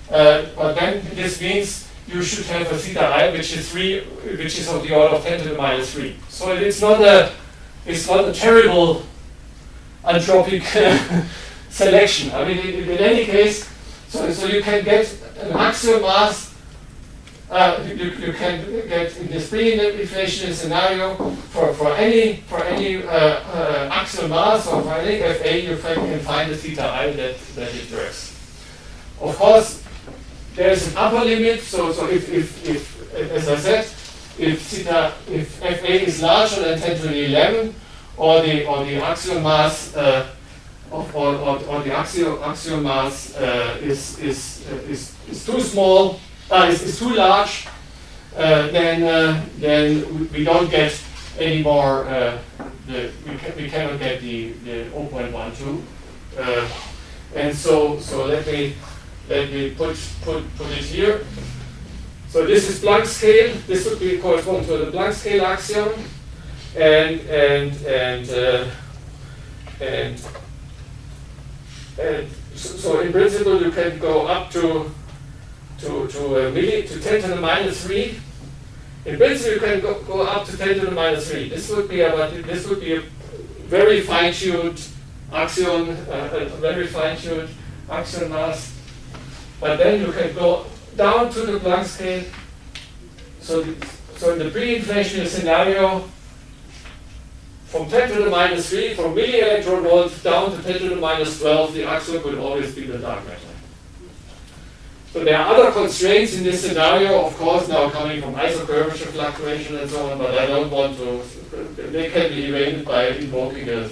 But then this means you should have a theta I which is of the order of 10 to the minus 3. So it's not a terrible anthropic selection. I mean, in any case, so you can get an axial mass. You can get in this pre-inflation scenario for any axial mass or for any Fa, you can find the theta I that it works. Of course, there's an upper limit. So if as I said, if Fa is larger than 10 to the 11, or the axial mass or the axial mass is too small, is too large, then we don't get any more. We cannot get the 0.12, and so let me put it here. So this is Planck scale. This would be correspond to the Planck scale axiom, and so in principle you can go up to 10 to the minus 3. In principle you can go up to 10 to the minus 3. This would be a very fine-tuned axion, a very fine-tuned axion mass. But then you can go down to the Planck scale. So in the pre-inflationary scenario, from 10 to the minus 3, from milli-electron volts down to 10 to the minus 12, the axion would always be the dark matter. So there are other constraints in this scenario, of course, now coming from isocurvature fluctuation and so on, but I don't want to. They can be evaded by invoking a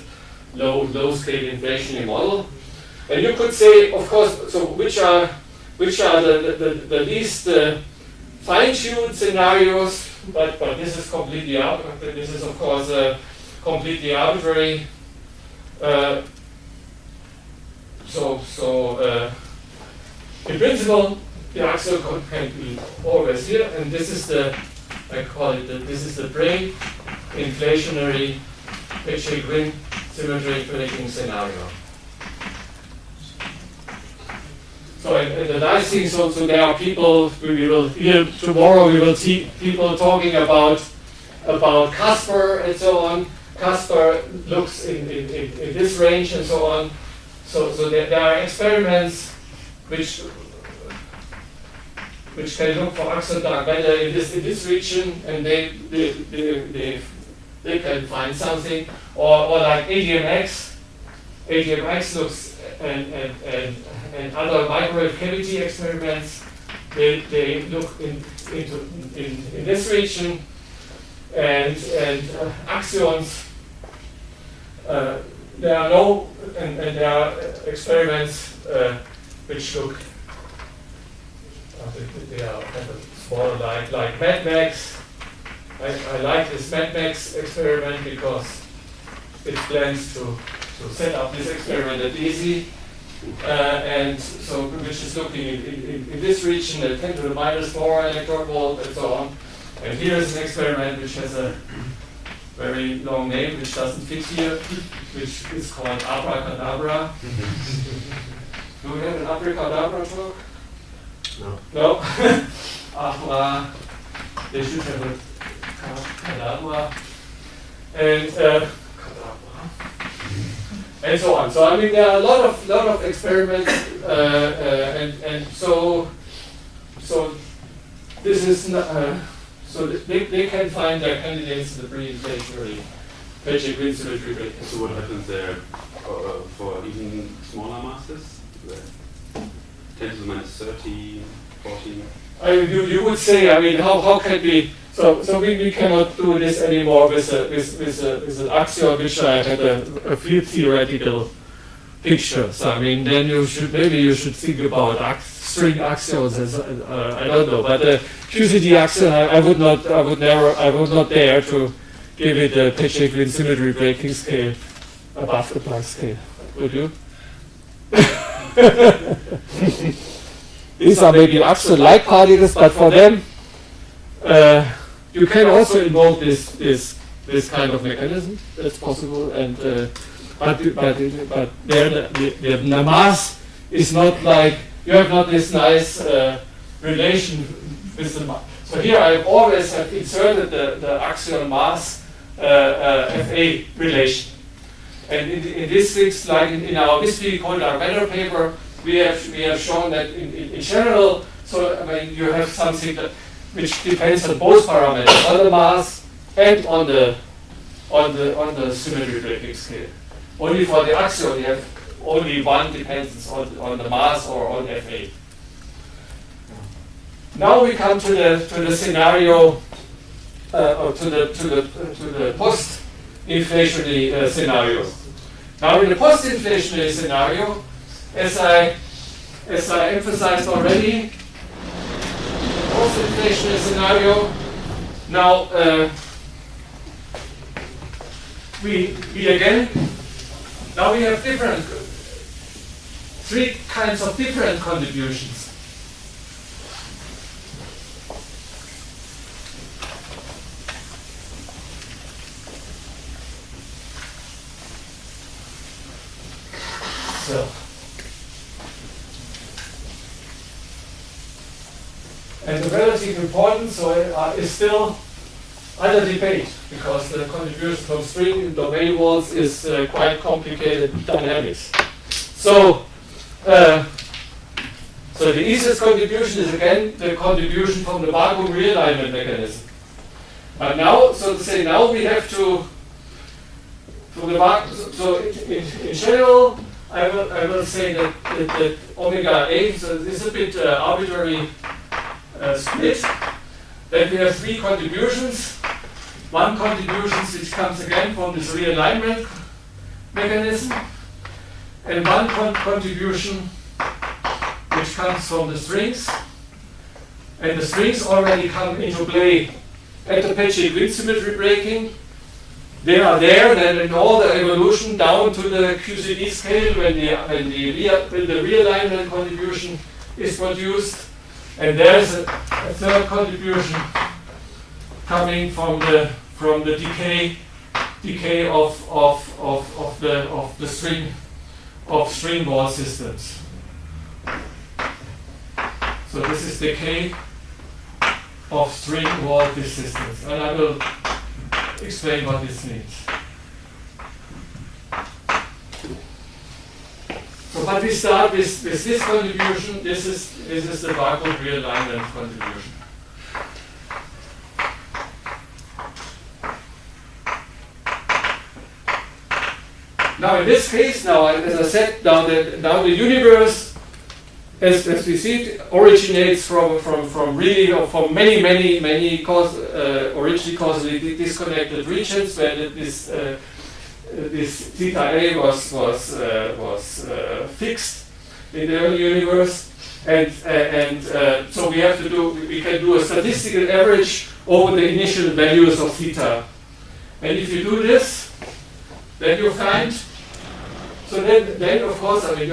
low-scale inflationary model. And you could say, of course, so which are the least fine-tuned scenarios? But this is completely arbitrary. This is, of course, completely arbitrary. In principle, the axial can be always here, and this is I call it this is the brain inflationary Pichet-Green symmetry predicting scenario. So and the nice thing, so there are people, tomorrow we will see people talking about Casper and so on. Casper looks in this range and so on. So there are experiments which can look for axial dark matter in this region, and they can find something, or like ADMX looks and other microwave cavity experiments. They look in this region, and axions. There are no and there are experiments which look. They are kind of smaller, like MadMax. I like this MadMax experiment because it plans to set up this experiment at DESY, and so which is looking in this region at 10 to the minus 4 electron volt and so on. And here is an experiment which has a very long name which doesn't fit here, which is called abracadabra. Do we have an abracadabra talk? No? They should have a cadabra. And so on. So I mean there are a lot of experiments, and so this is not, so they can find their candidates in the pre-inflationary Paget-Green symmetry breaking. So what happens there for even smaller masses? 10 to the minus 13, 14? You would say, I mean, how can we, so we cannot do this anymore with an axion which I had a field theoretical picture. So I mean, then maybe you should think about string axions as I don't know, but the QCD axion I would not dare to give it a Paget-Green symmetry breaking scale above the Planck scale. Would you? These are maybe axion-like particles, but for them, you can also invoke this kind of mechanism. That's possible, and but there the mass is not like you have not this nice relation with the mass. So here I always have inserted the axion mass FA relation, and in this things like in our DESY Cold-Dark paper. We have shown that in general, so I mean you have something which depends on both parameters, on the mass and on the symmetry breaking scale. Only for the axion you have only one dependence on the mass or on FA. Now we come to the scenario or to the post-inflationary scenario. Now in the post-inflationary scenario, as I emphasized already, post-inflationary scenario. Now we again. Now we have three kinds of different contributions. So. And the relative importance is still under debate because the contribution from string and domain walls is quite complicated dynamics. So, so the easiest contribution is again the contribution from the vacuum realignment mechanism. But now, so to say, now we have to the vacuum. So in general, I will say that omega A. So this is a bit arbitrary. Split. Then we have three contributions. One contribution which comes again from this realignment mechanism, and one contribution which comes from the strings. And the strings already come into play at the Paget-Green symmetry breaking. They are there then in all the evolution down to the QCD scale when the realignment contribution is produced. And there's a third contribution coming from the decay of the string wall systems. So this is decay of string wall systems, and I will explain what this means. So, but we start with this contribution. This is the vacuum realignment contribution. Now, in this case, now as I said, now the universe, as we see it, originates from many originally causally disconnected regions where this theta A was fixed in the early universe, and so we can do a statistical average over the initial values of theta, and if you do this, then you find. So then of course, I mean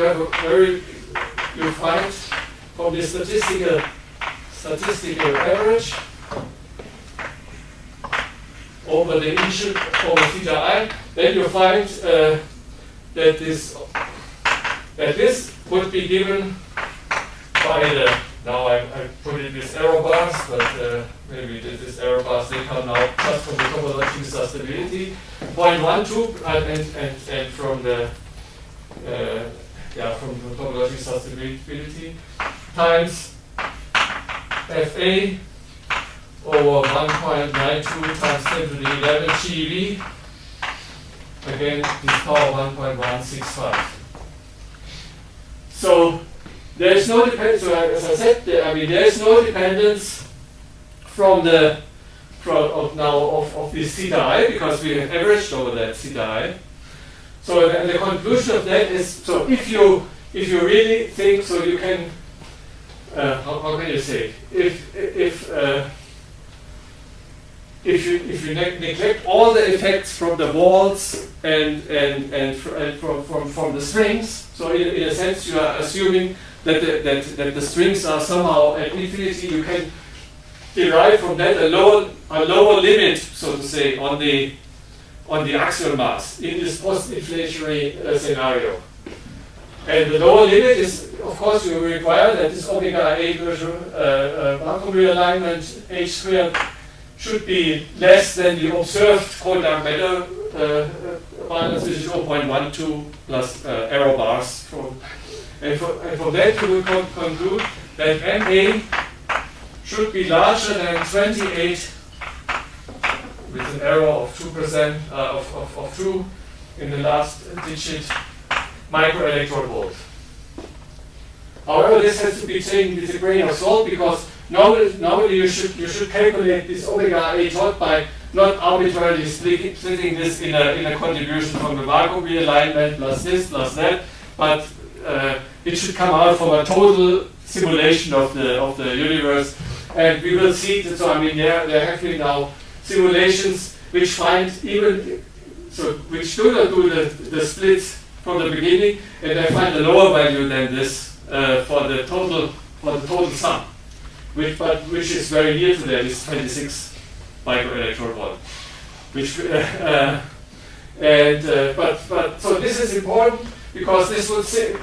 you find from the statistical average over the initial over theta I, then you find that this would be given by the, now I put it with error bars, but maybe this error bars they come now just from the topological sustainability 0.12 and from the topological sustainability times FA over 1.92 times 10 to the 11 GeV again, this power 1.165. So there is no dependence. So as I said, there is no dependence from the of this theta I, because we have averaged over that theta I. So the conclusion of that is, so if you really think, so you can how can you say, if you neglect all the effects from the walls and from the strings, so in a sense you are assuming that the strings are somehow at infinity, you can derive from that a lower limit, so to say, on the axial mass in this post-inflationary scenario. And the lower limit is, of course, you require that this omega A vacuum realignment H squared should be less than the observed cold dark matter minus, which is 0.12 plus error bars. And from that you will conclude that MA should be larger than 28 with an error of 2% of 2 in the last digit microelectron volt. However, this has to be taken with a grain of salt, because normally you should calculate this omega A dot by not arbitrarily splitting this in a contribution from the vacuum realignment plus this plus that, but it should come out from a total simulation of the universe. And we will see that, so there have been now simulations which find which do not do the splits from the beginning, and they find a lower value than this for the total sum, which is very near to that, is 26 microelectron volt. Which so this is important, because this would say,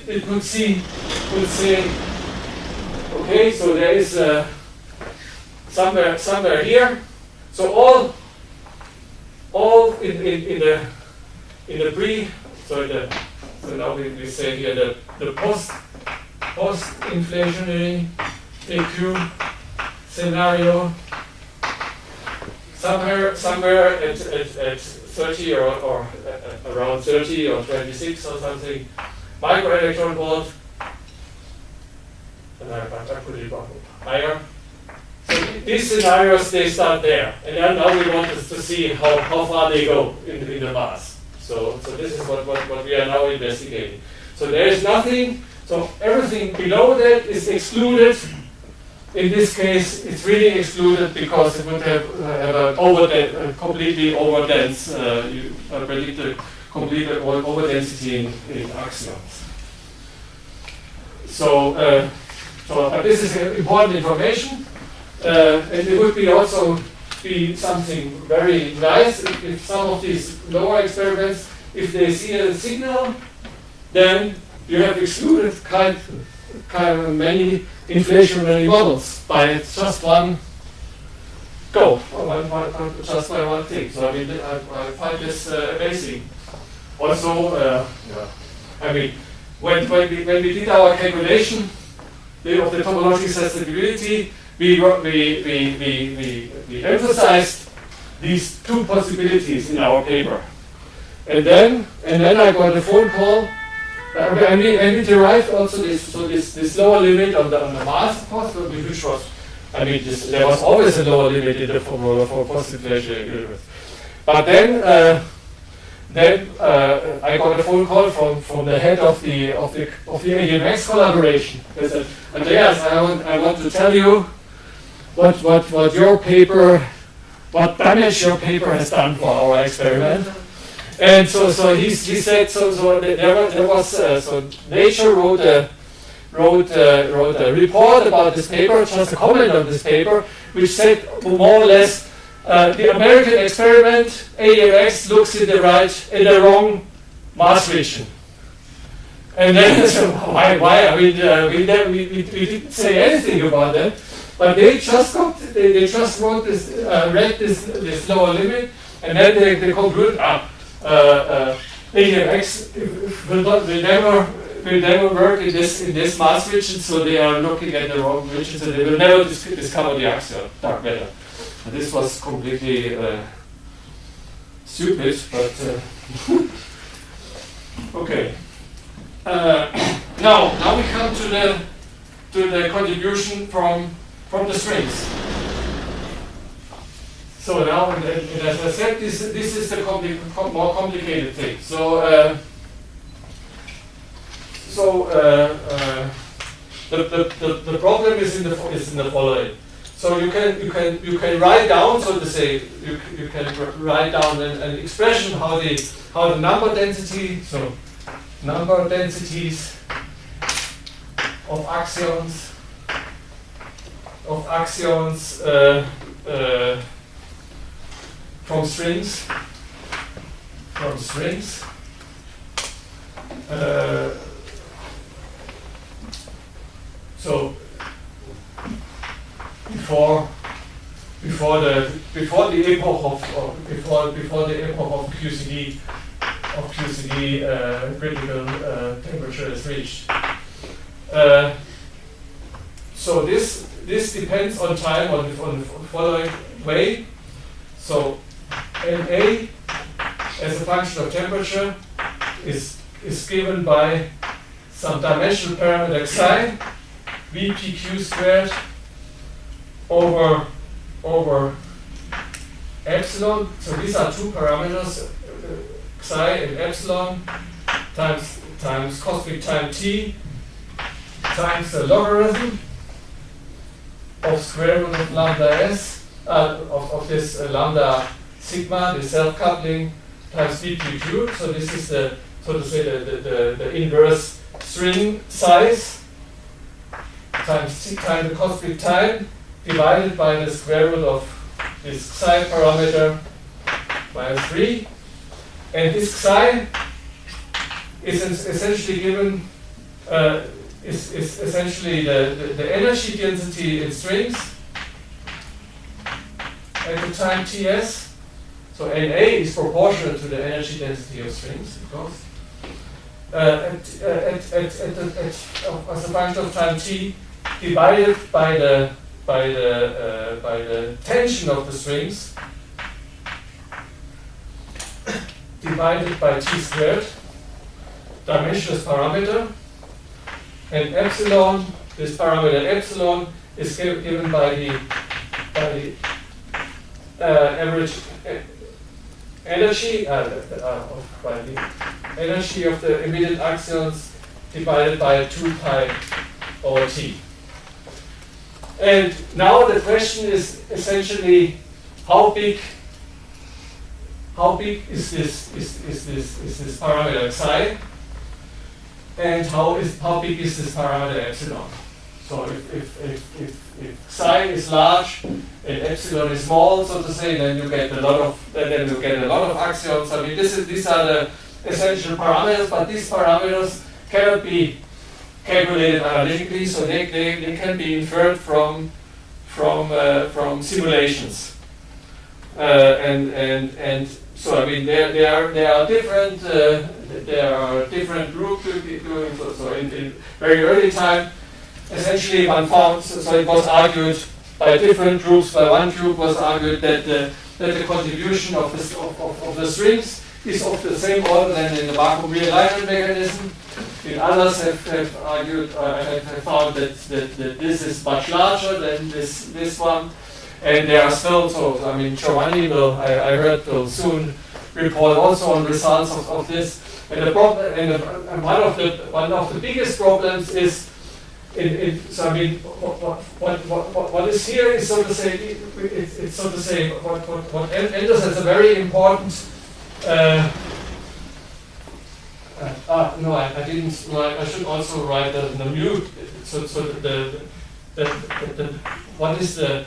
it would say, okay, so there is somewhere here. So all in the pre. So now we say here the post-inflationary AQ scenario. Somewhere at 30 or around 30 or 26 or something microelectron volt. And I put it higher. So these scenarios, they start there, and then now we want to see how far they go in the mass. So this is what we are now investigating. So there is nothing. So everything below that is excluded. In this case, it's really excluded because it would have a completely overdense, predicted complete overdensity in axions. So this is important information, and it would also be something very nice if some of these lower experiments, if they see a signal, then you have excluded kind of many inflationary models by just one go, just by one thing. So I find this amazing. Also, when we did our calculation of the topological susceptibility, we emphasized these two possibilities in our paper, and then I got a phone call. And we derived also this lower limit on the mass, of course, which was, there was always a lower limit in the formula for post-inflationary universe. But then I got a phone call from the head of the ADMX collaboration. They said, Andreas, I want to tell you what your paper, what damage your paper has done for our experiment. And so he said, there was Nature wrote a report about this paper, just a comment on this paper, which said more or less the American experiment AMX looks in the wrong mass region. And then why? We didn't say anything about that, but they just wrote this, read this lower limit, and then they concluded AMX will never work in this mass region, so they are looking at the wrong region, so they will never discover the axion dark matter. And this was completely stupid, but okay. Now we come to the contribution from the strings. So now, and as I said, this is the more complicated thing. The problem is in the following. So you can write down, so to say, you can write down an expression how the number density, so number densities of axions from strings. So before the epoch of QCD critical temperature is reached. So this depends on time on the following way. So NA as a function of temperature is given by some dimensional parameter xi, VPQ squared over epsilon. So these are two parameters, xi and epsilon times cosmic time t times the logarithm of square root of lambda s of this lambda sigma, the self-coupling times VPQ. So this is the, so to say, the inverse string size times the cosmic time divided by the square root of this psi parameter minus 3. And this psi is essentially given, is essentially the energy density in strings at the time Ts. So Na is proportional to the energy density of strings, of course. As a function of time t divided by the tension of the strings divided by t squared, dimensionless parameter, and epsilon, this parameter epsilon is given by the average energy by the energy of the emitted axions divided by 2 pi over t. And now the question is essentially how big is this parameter psi, and how big is this parameter epsilon? So if psi is large and epsilon is small, so to say, then you get a lot of axions. I mean, these are the essential parameters, but these parameters cannot be calculated analytically, so they can be inferred from simulations. And so I mean there are different groups doing so in very early time. Essentially, one found, so it was argued by different groups. By one group was argued that the contribution of the strings is of the same order than in the vacuum realignment mechanism. In others have argued, have found that this is much larger than this one. And there are still, so I mean, Giovanni will, I heard, will soon report also on results of this. And the problem, and one of the biggest problems is, so I mean, what is here is, so to say, it's so to say, what Andreas has a very important. No, I didn't. No, I should also write the mu. So what is the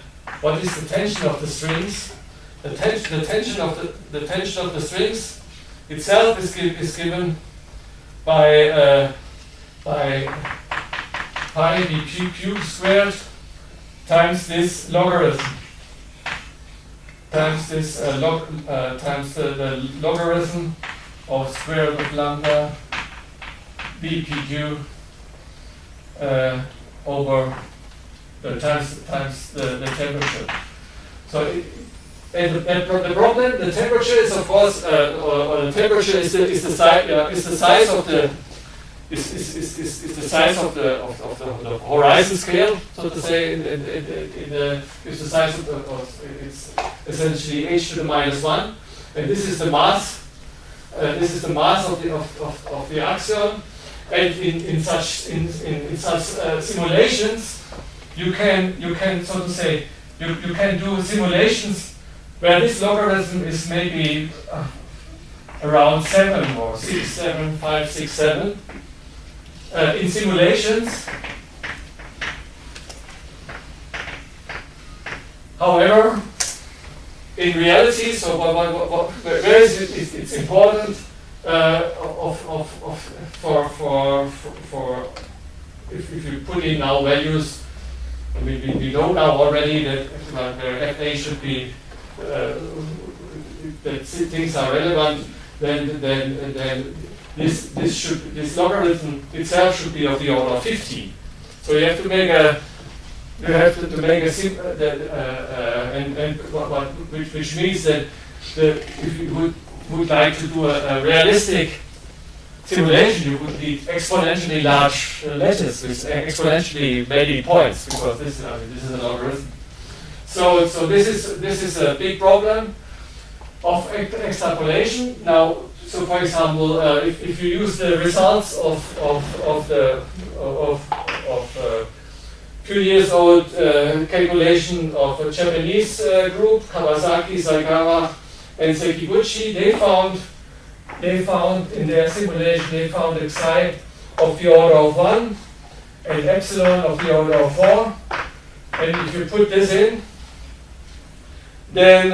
tension of the strings? The tension of the strings itself is given by pi VPQ squared times this logarithm times this times the logarithm of square root of lambda VPQ over the times the temperature. So And the problem, the temperature is of course, or the temperature is the size of the the horizon scale, so to say. Is the size of it's essentially h to the -1, and this is the mass. This is the mass of the axion. And in such simulations, you can so to say you can do simulations where this logarithm is maybe around 7 or 6, 7, 5, 6, 7. In simulations, however, in reality, so where is it? It's important for if you put in now values. I mean, we know now already that FA should be that things are relevant. Then this logarithm itself should be of the order of 50. So you have to make a which means that if you would like to do a realistic simulation, you would need exponentially large lattice with exponentially many points, because this is a logarithm. So this is a big problem of extrapolation. Now, so for example, if you use the results of few years old calculation of a Japanese group, Kawasaki, Saikawa, and Sekiguchi, they found in their simulation, they found a psi of the order of 1 and epsilon of the order of 4. And if you put this in, then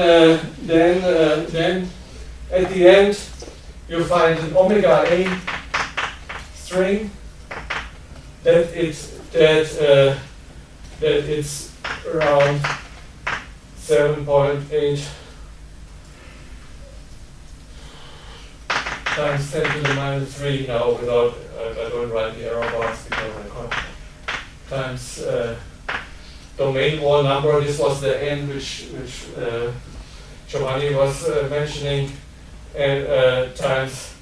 at the end you find an omega A string that it's around 7.8 times 10 to the -3 now without, I don't write the error bars because I can't, times domain wall number. This was the n which Giovanni was mentioning, and times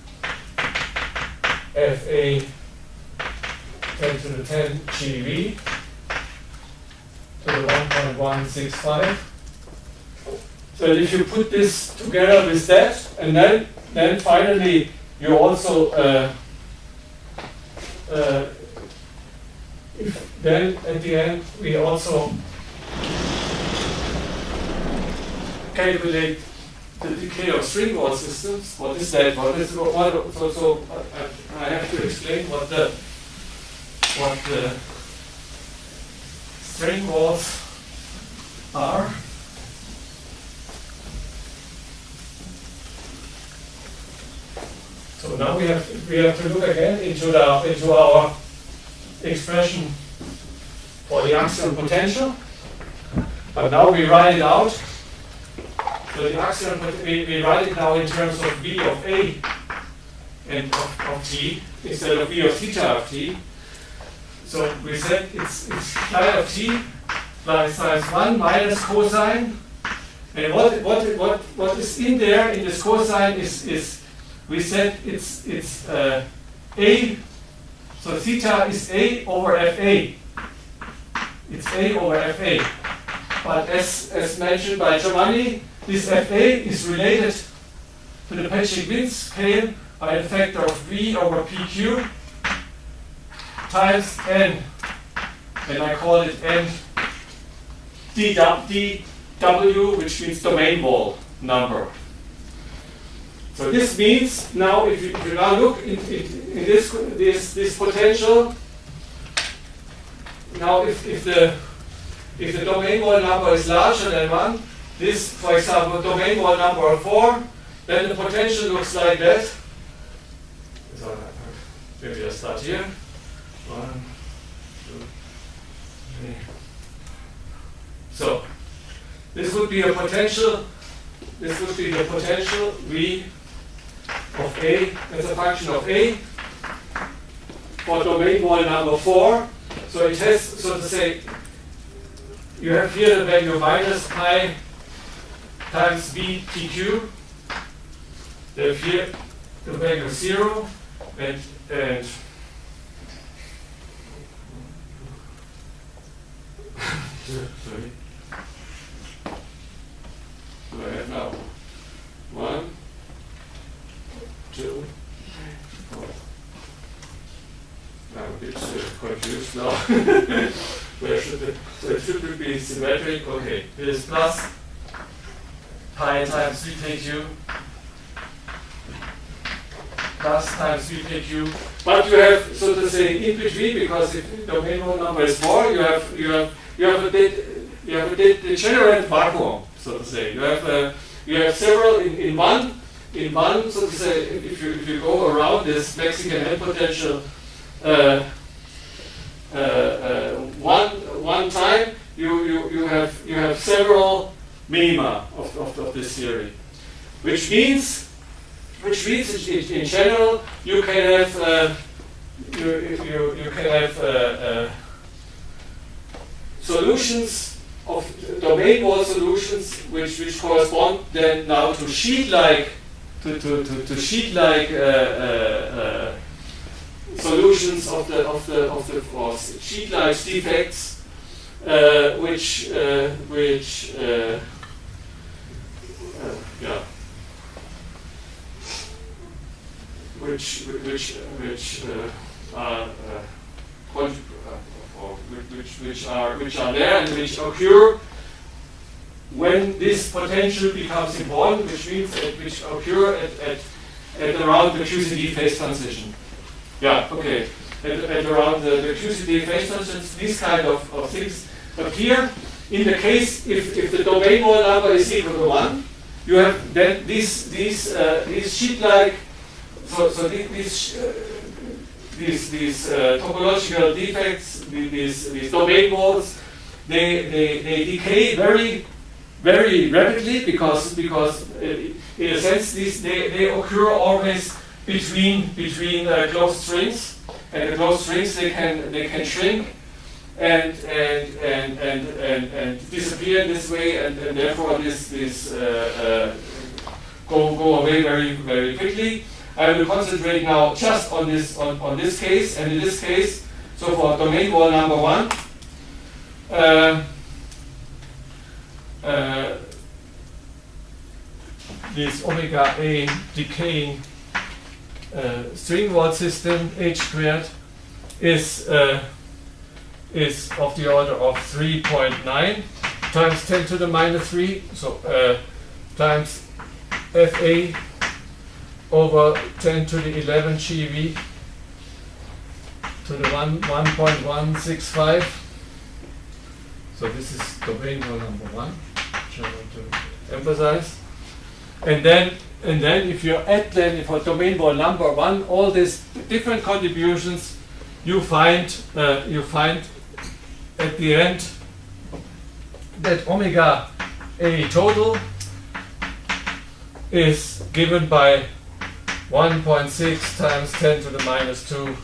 FA 10 to the 10 GeV to the 1.165. So if you put this together with that, and then finally you also then at the end we also calculate the decay of Ringwald systems. What is that? So I have to explain what the Ringwalds are. So now we have to look again into our expression for the axion potential. But now we write it out. So the axion, we write it now in terms of V of A and of T instead of V of theta of T. So we said it's phi of T plus times 1 minus cosine. And what is in there in this cosine is we said it's A, so theta is A over FA. It's A over FA. But as mentioned by Giovanni, this FA is related to the Paget-Wien scale by a factor of V over PQ times N. And I call it N dW, which means domain wall number. So this means now, if you now look in this potential, now if the domain wall number is larger than 1, this, for example, domain wall number 4, then the potential looks like that. So maybe I start here. 1, 2, 3. So this would be a potential. This would be the potential V of A as a function of A for domain wall number 4. So it has, so to say, you have here the value minus pi times V TQ. If here the value is 0 and sorry. So I have now 1, 2, 4. I'm a bit confused now. Where should it? So it should be symmetric. Okay, it is plus pi times 3kq plus times 3kq. But you have, so to say, in between, because if the domain mode number is 4, you have a degenerate vacuum, so to say. You have several in one, so to say. If you go around this Mexican head potential one time, you have several minima of this theory, which means in general you can have you can have solutions of domain wall solutions which correspond then now to sheet-like sheet-like solutions of the or sheet-like defects which are there and which occur when this potential becomes important, which means which occur at around the QCD phase transition. Yeah, okay. At around the QCD phase transitions, these kind of things appear. In the case if the domain wall number is equal to 1, you have then these sheet-like these topological defects, these domain walls, they decay very rapidly because in a sense they occur always between closed strings, and the closed strings they can shrink and disappear in this way, and therefore this go away very quickly. I will concentrate now just on this case, and in this case, so for domain wall number 1, this omega A decaying string wall system H squared is of the order of 3.9 times 10 to the minus 3, so times Fa over 10 to the 11 GeV to the 1.165. So this is domain wall number 1, which I want to emphasize. And then if you add then for domain wall number 1 all these different contributions, you find at the end that omega A total is given by 1.6 times 10 to the minus 2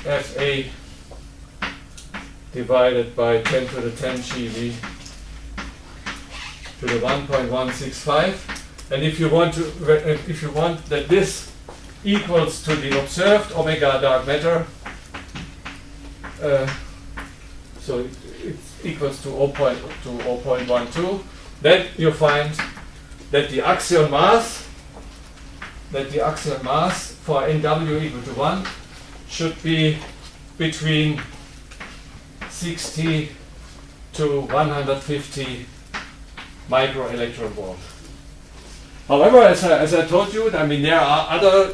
Fa divided by 10 to the 10 GeV to the 1.165. And if you want that this equals to the observed omega dark matter, so it equals to 0.12, then you find that the axion mass for NW equal to 1 should be between 60 to 150 microelectron volt. However, as I told you, I mean there are other.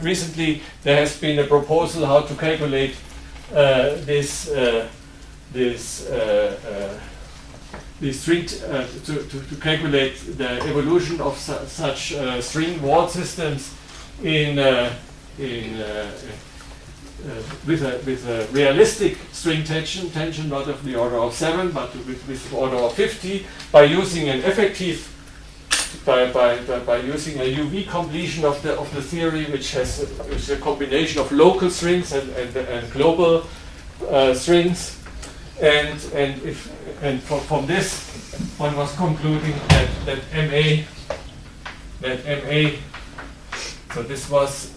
Recently there has been a proposal how to calculate this string to calculate the evolution of such string wall systems with a realistic string tension, not of the order of 7, but with the order of 50, by using an effective by using a UV completion of the theory, which is a combination of local strings and global strings. from this, one was concluding that MA, so this was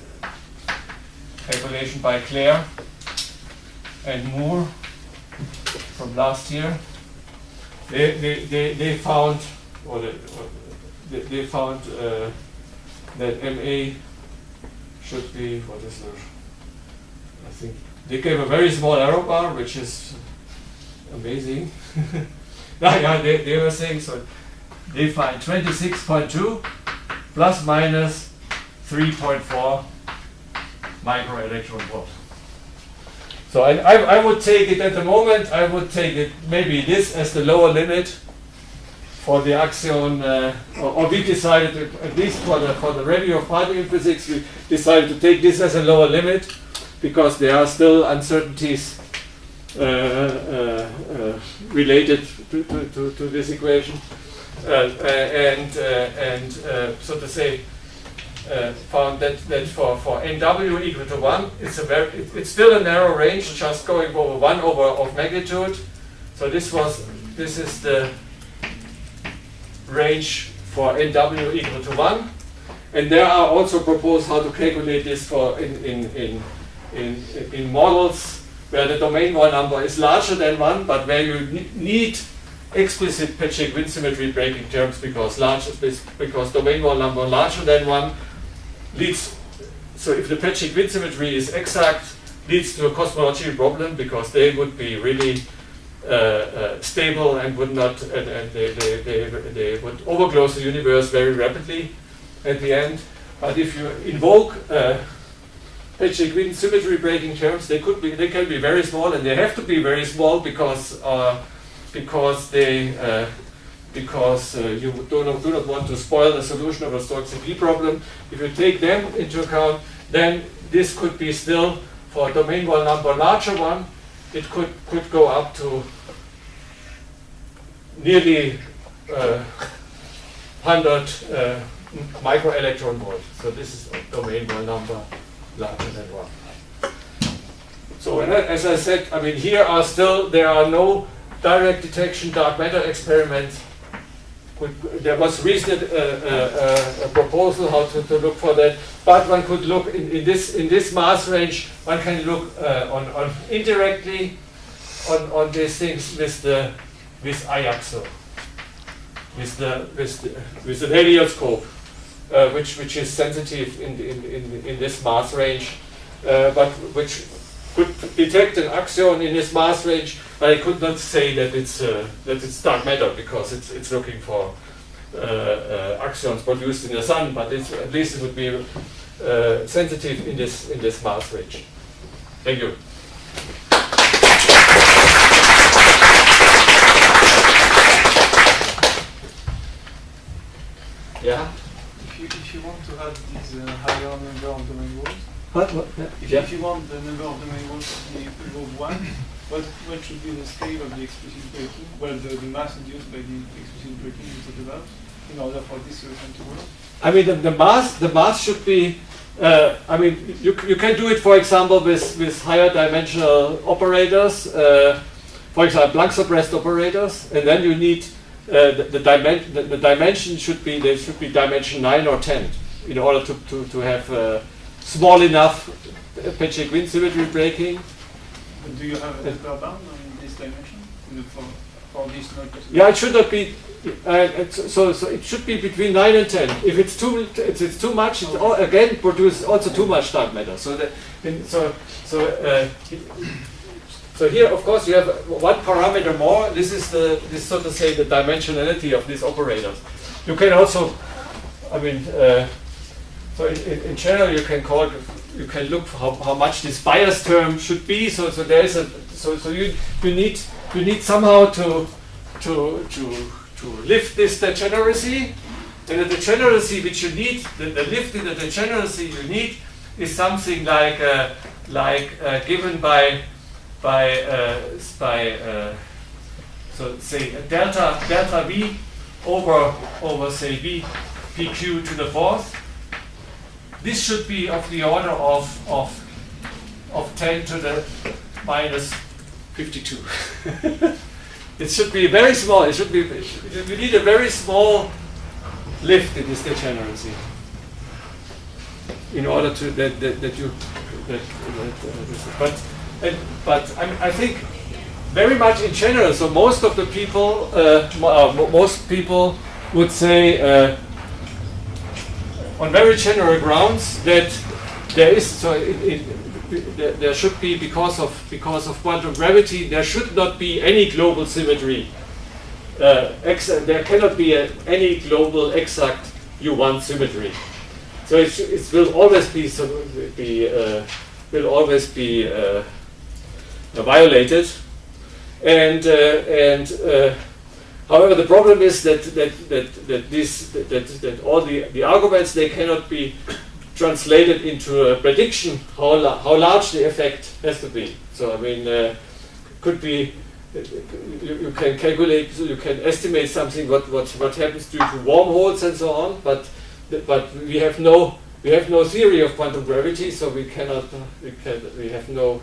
calculation by Claire and Moore from last year. They found that MA should be, what is it? I think they gave a very small error bar, which is amazing. Yeah, they were saying, so they find 26.2 plus minus 3.4 microelectron volt. So I would take it at the moment, I would take it maybe this as the lower limit for the axion, or we decided, at least for the review of particle physics, we decided to take this as a lower limit because there are still uncertainties related to this equation, so to say, found that for NW equal to 1, it's still a narrow range, just going over 1 over of magnitude. So this is the range for NW equal to 1, and there are also proposed how to calculate this for in models where the domain wall number is larger than 1, but where you need explicit Peccei-Quinn symmetry breaking terms because domain wall number larger than 1 leads. So if the Peccei-Quinn symmetry is exact, leads to a cosmology problem because they would be really stable and would not, and they would overclose the universe very rapidly at the end. But if you invoke Peccei-Quinn symmetry breaking terms, they can be very small, and they have to be very small because you do not want to spoil the solution of a Storch-Zinghi problem. If you take them into account, then this could be still, for a domain wall number larger one, it could go up to nearly 100 microelectron volt. So this is a domain wall number larger than 1. So as I said, I mean, there are no direct detection dark matter experiments. There was recently a proposal how to look for that, but one could look in this mass range. One can look on indirectly on these things with IAXO, with the helioscope, which is sensitive in this mass range, but which could detect an axion in this mass range. But I could not say that it's dark matter because it's looking for axions produced in the sun. But at least it would be sensitive in this mass range. Thank you. Yeah. If you want to have this higher number of domain walls, What? Yeah. if you want the number of domain walls to be above 1, what should be the scale of the explicit breaking? Well, the mass induced by the explicit breaking you talked about, in order for this solution to work? I mean, the mass should be. I mean, you can do it, for example, with higher dimensional operators. For example, Planck suppressed operators, and then you need the dimension should be dimension 9 or 10 in order to have small enough Peccei-Quinn symmetry breaking. But do you have a upper bound on this dimension for this node? Yeah, it should not be. So it should be between 9 and 10. If it's too much, it again produces also too much dark matter. So here, of course, you have one parameter more. This is so to say the dimensionality of these operators. You can also, I mean, so in general you can look for how much this bias term should be. So there is you need somehow to lift this degeneracy, and the degeneracy which you need, the lift in the degeneracy you need is something like given by so say delta V over say V PQ to the fourth. This should be of the order of 10 to the minus 52. It should be very small. It should be. You need a very small lift in this degeneracy in order to but I think very much in general. So most of the people, most people would say on very general grounds that there is there should be because of quantum gravity there should not be any global symmetry. There cannot be any global exact U1 symmetry. So it will always be violated. And however, the problem is that all the arguments, they cannot be translated into a prediction how large the effect has to be. So I mean, could be you can calculate, you can estimate something what happens due to wormholes and so on, but we have no theory of quantum gravity, so we have no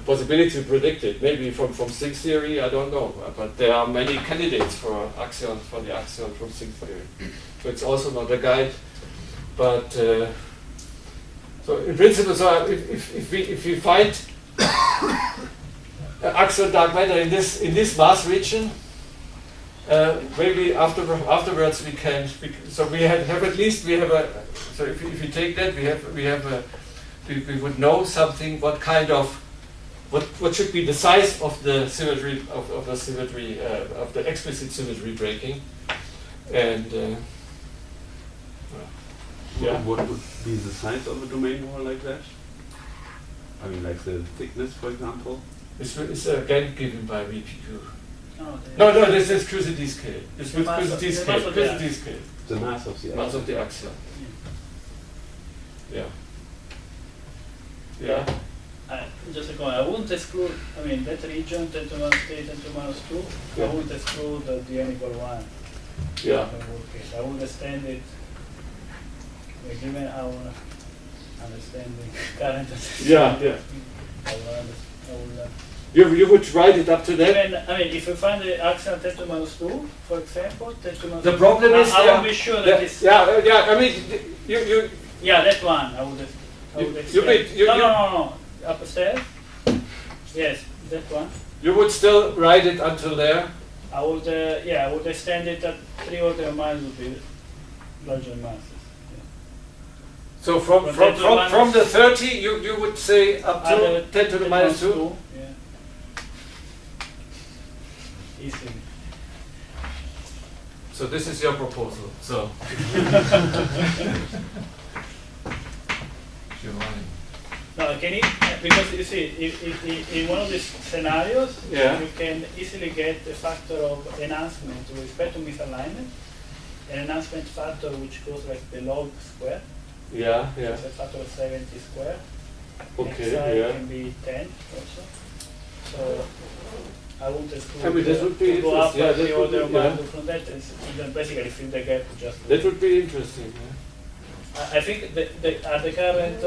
possibility to predict it. Maybe from string theory, I don't know, but there are many candidates for the axion from string theory. So it's also not a guide, but so in principle, so if we find axion dark matter in this mass region, maybe afterwards we can. So we have at least we have a. So if we take that, we would know something. What kind of what should be the size of the symmetry of the symmetry of the explicit symmetry breaking, and yeah. What would be the size of a domain more like that? I mean, like the thickness, for example. It's again given by VPQ. No, No, this is QCD scale. This is QCD scale. QCD scale. The mass of the Mass of the axion. Yeah. Yeah. Just a comment. I wouldn't exclude. I mean, that region 10 to minus 3, 10 to minus 2. Yeah. I wouldn't exclude the n equal 1. Yeah. I would extend it. Given our understanding current. Yeah. I will, You would write it up to that. I mean, if you find the axion 10 to minus 2, for example, 10 to minus The 2, problem is I will be sure that it's. Yeah. I mean, you. Yeah, that one. I would extend. No. Upstairs. Yes, that one. You would still write it until there. I would. I would extend it at 3 order of miles would be larger masses. So from the 30, you would say up to 10 to the minus 2. Yeah. Easily. So this is your proposal. So. No, can it? Because you see, if in one of these scenarios, Yeah. you can easily get a factor of enhancement with respect to misalignment, an enhancement factor which goes like the log square. Yeah. It's a factor of 70 square. Okay. Xi Yeah. can be 10 also. So I won't exclude I mean, that would be to go up interesting. Yeah, the that order of would- magnitude from that and then basically fill the gap just. That would be interesting. Yeah. I think at the current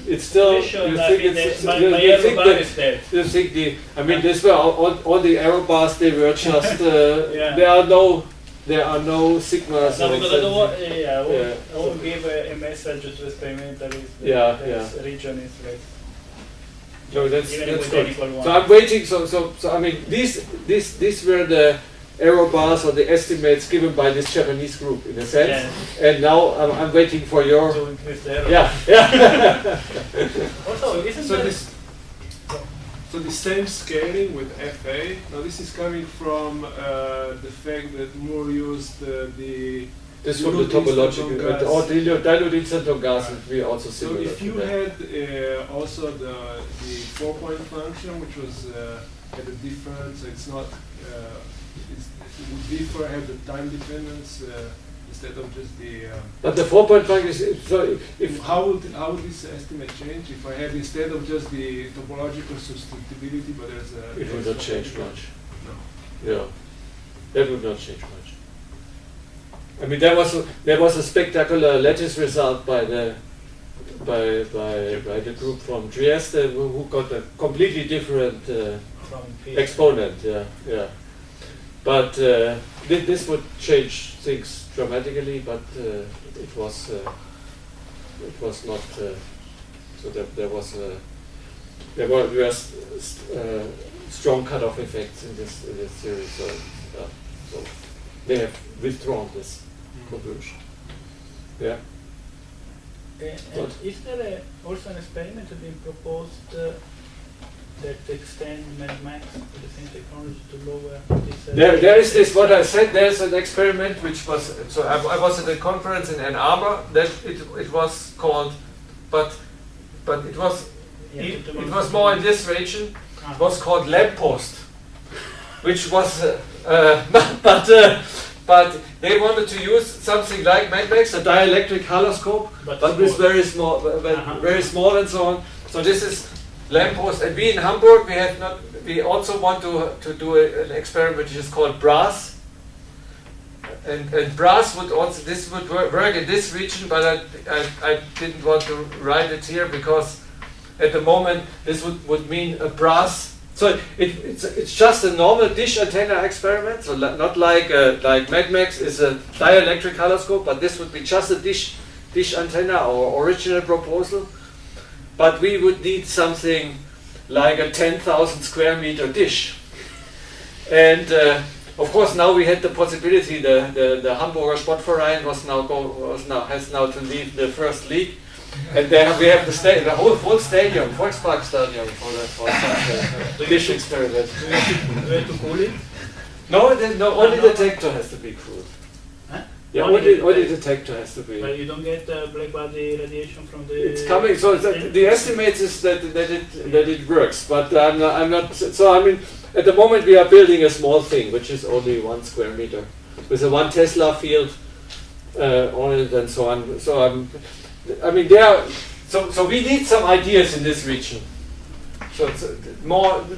It's still. situation, You I think think it's? my You error think bar that? is dead. You think the? I mean, this were all the error bars. They were just. Yeah. There are no sigmas. No, or because I don't want. something. I won't give a message to experimentalists that Yeah, this region is like. So that's Even with good. n equal 1. So I'm waiting. So I mean, these were the error bars or the estimates given by this Japanese group in a sense. Yeah. And now I'm waiting for your. To increase the error. Yeah. Also, isn't So there- this, so the same scaling with FA. Now this is coming from the fact that Moore used the. This from the topological. Or dilute instant on gas would be also So similar. if to you that. had also the 4-point function, which was had a difference, so it's not it would differ, have the time dependence instead of just the. But the 4-point function is so if How would this estimate change if I had instead of just the topological substitutability, but there's a. it would not change much. No. Yeah, that would not change much. I mean, there was a spectacular lattice result by by the group from Trieste who got a completely different From exponent. Yeah. But this would change things dramatically. But it was not. So there were strong cutoff effects in this theory. So they have withdrawn this conclusion. Yeah. And is there also an experiment being proposed that extend Max with the same technology to lower this? There is this, what I said, there's an experiment which was, so I was at a conference in Ann Arbor that it was called, but it was, it was more in this region, it was called lamppost, which was, but they wanted to use something like Max, a dielectric haloscope, but with very small, very small and so on. So this is lamppost, and we in Hamburg we also want to do an experiment which is called brass, and brass would also would work in this region, but I didn't want to write it here because at the moment this would mean a brass. So it's just a normal dish antenna experiment. So not like MADMAX is a dielectric haloscope, but this would be just a dish antenna, our original proposal. But we would need something like a 10,000 square meter dish. And of course now we had the possibility. The Hamburger Sportverein has now to leave the first league. And then we have the whole stadium, Volkspark Stadium, for such a dish experiment. Do you have to cool it? No, only the detector has to be cooled. Huh? Yeah, only the detector has to be. But you don't get black body radiation from the. It's coming. So the estimate is that it works, but I'm not. So I mean, at the moment we are building a small thing, which is only 1 square meter, with a 1 Tesla field on it and so on. So I mean, so we need some ideas in this region. So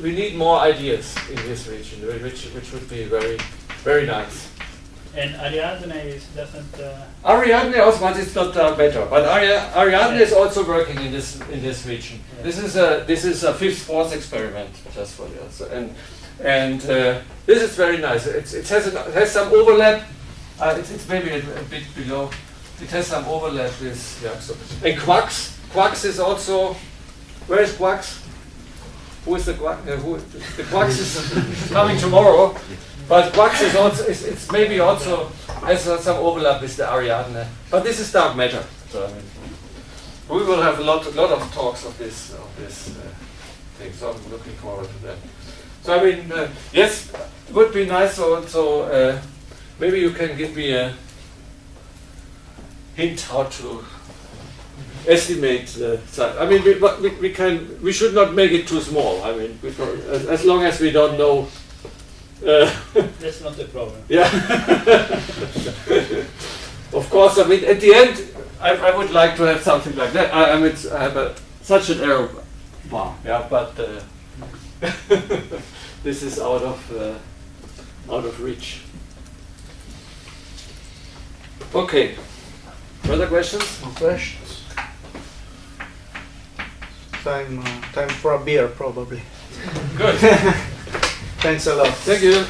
we need more ideas in this region, which would be very, very nice. And Ariadne doesn't. Ariadne also, but it's not better. But Ariadne is also working in this region. Yeah. This is a 5th force experiment just for you. So, and this is very nice. It has some overlap. It's maybe a bit below. It has some overlap with, yeah. So, and Quarks is also, where is Quarks? Who is the Quarks? The Quarks is coming tomorrow, but Quarks is also, it's maybe also has some overlap with the Ariadne. But this is dark matter. So, I mean, we will have a lot of talks of this thing, so I'm looking forward to that. So I mean, yes, it would be nice, so maybe you can give me a hint how to estimate the size. I mean, we should not make it too small. I mean, as long as we don't know. That's not the problem. Yeah. Of course, I mean, at the end, I would like to have something like that. I mean, I have such an error bar. Yeah, but this is out of reach. Okay. Further questions? No questions. Time for a beer, probably. Good. Thanks a lot. Thank you.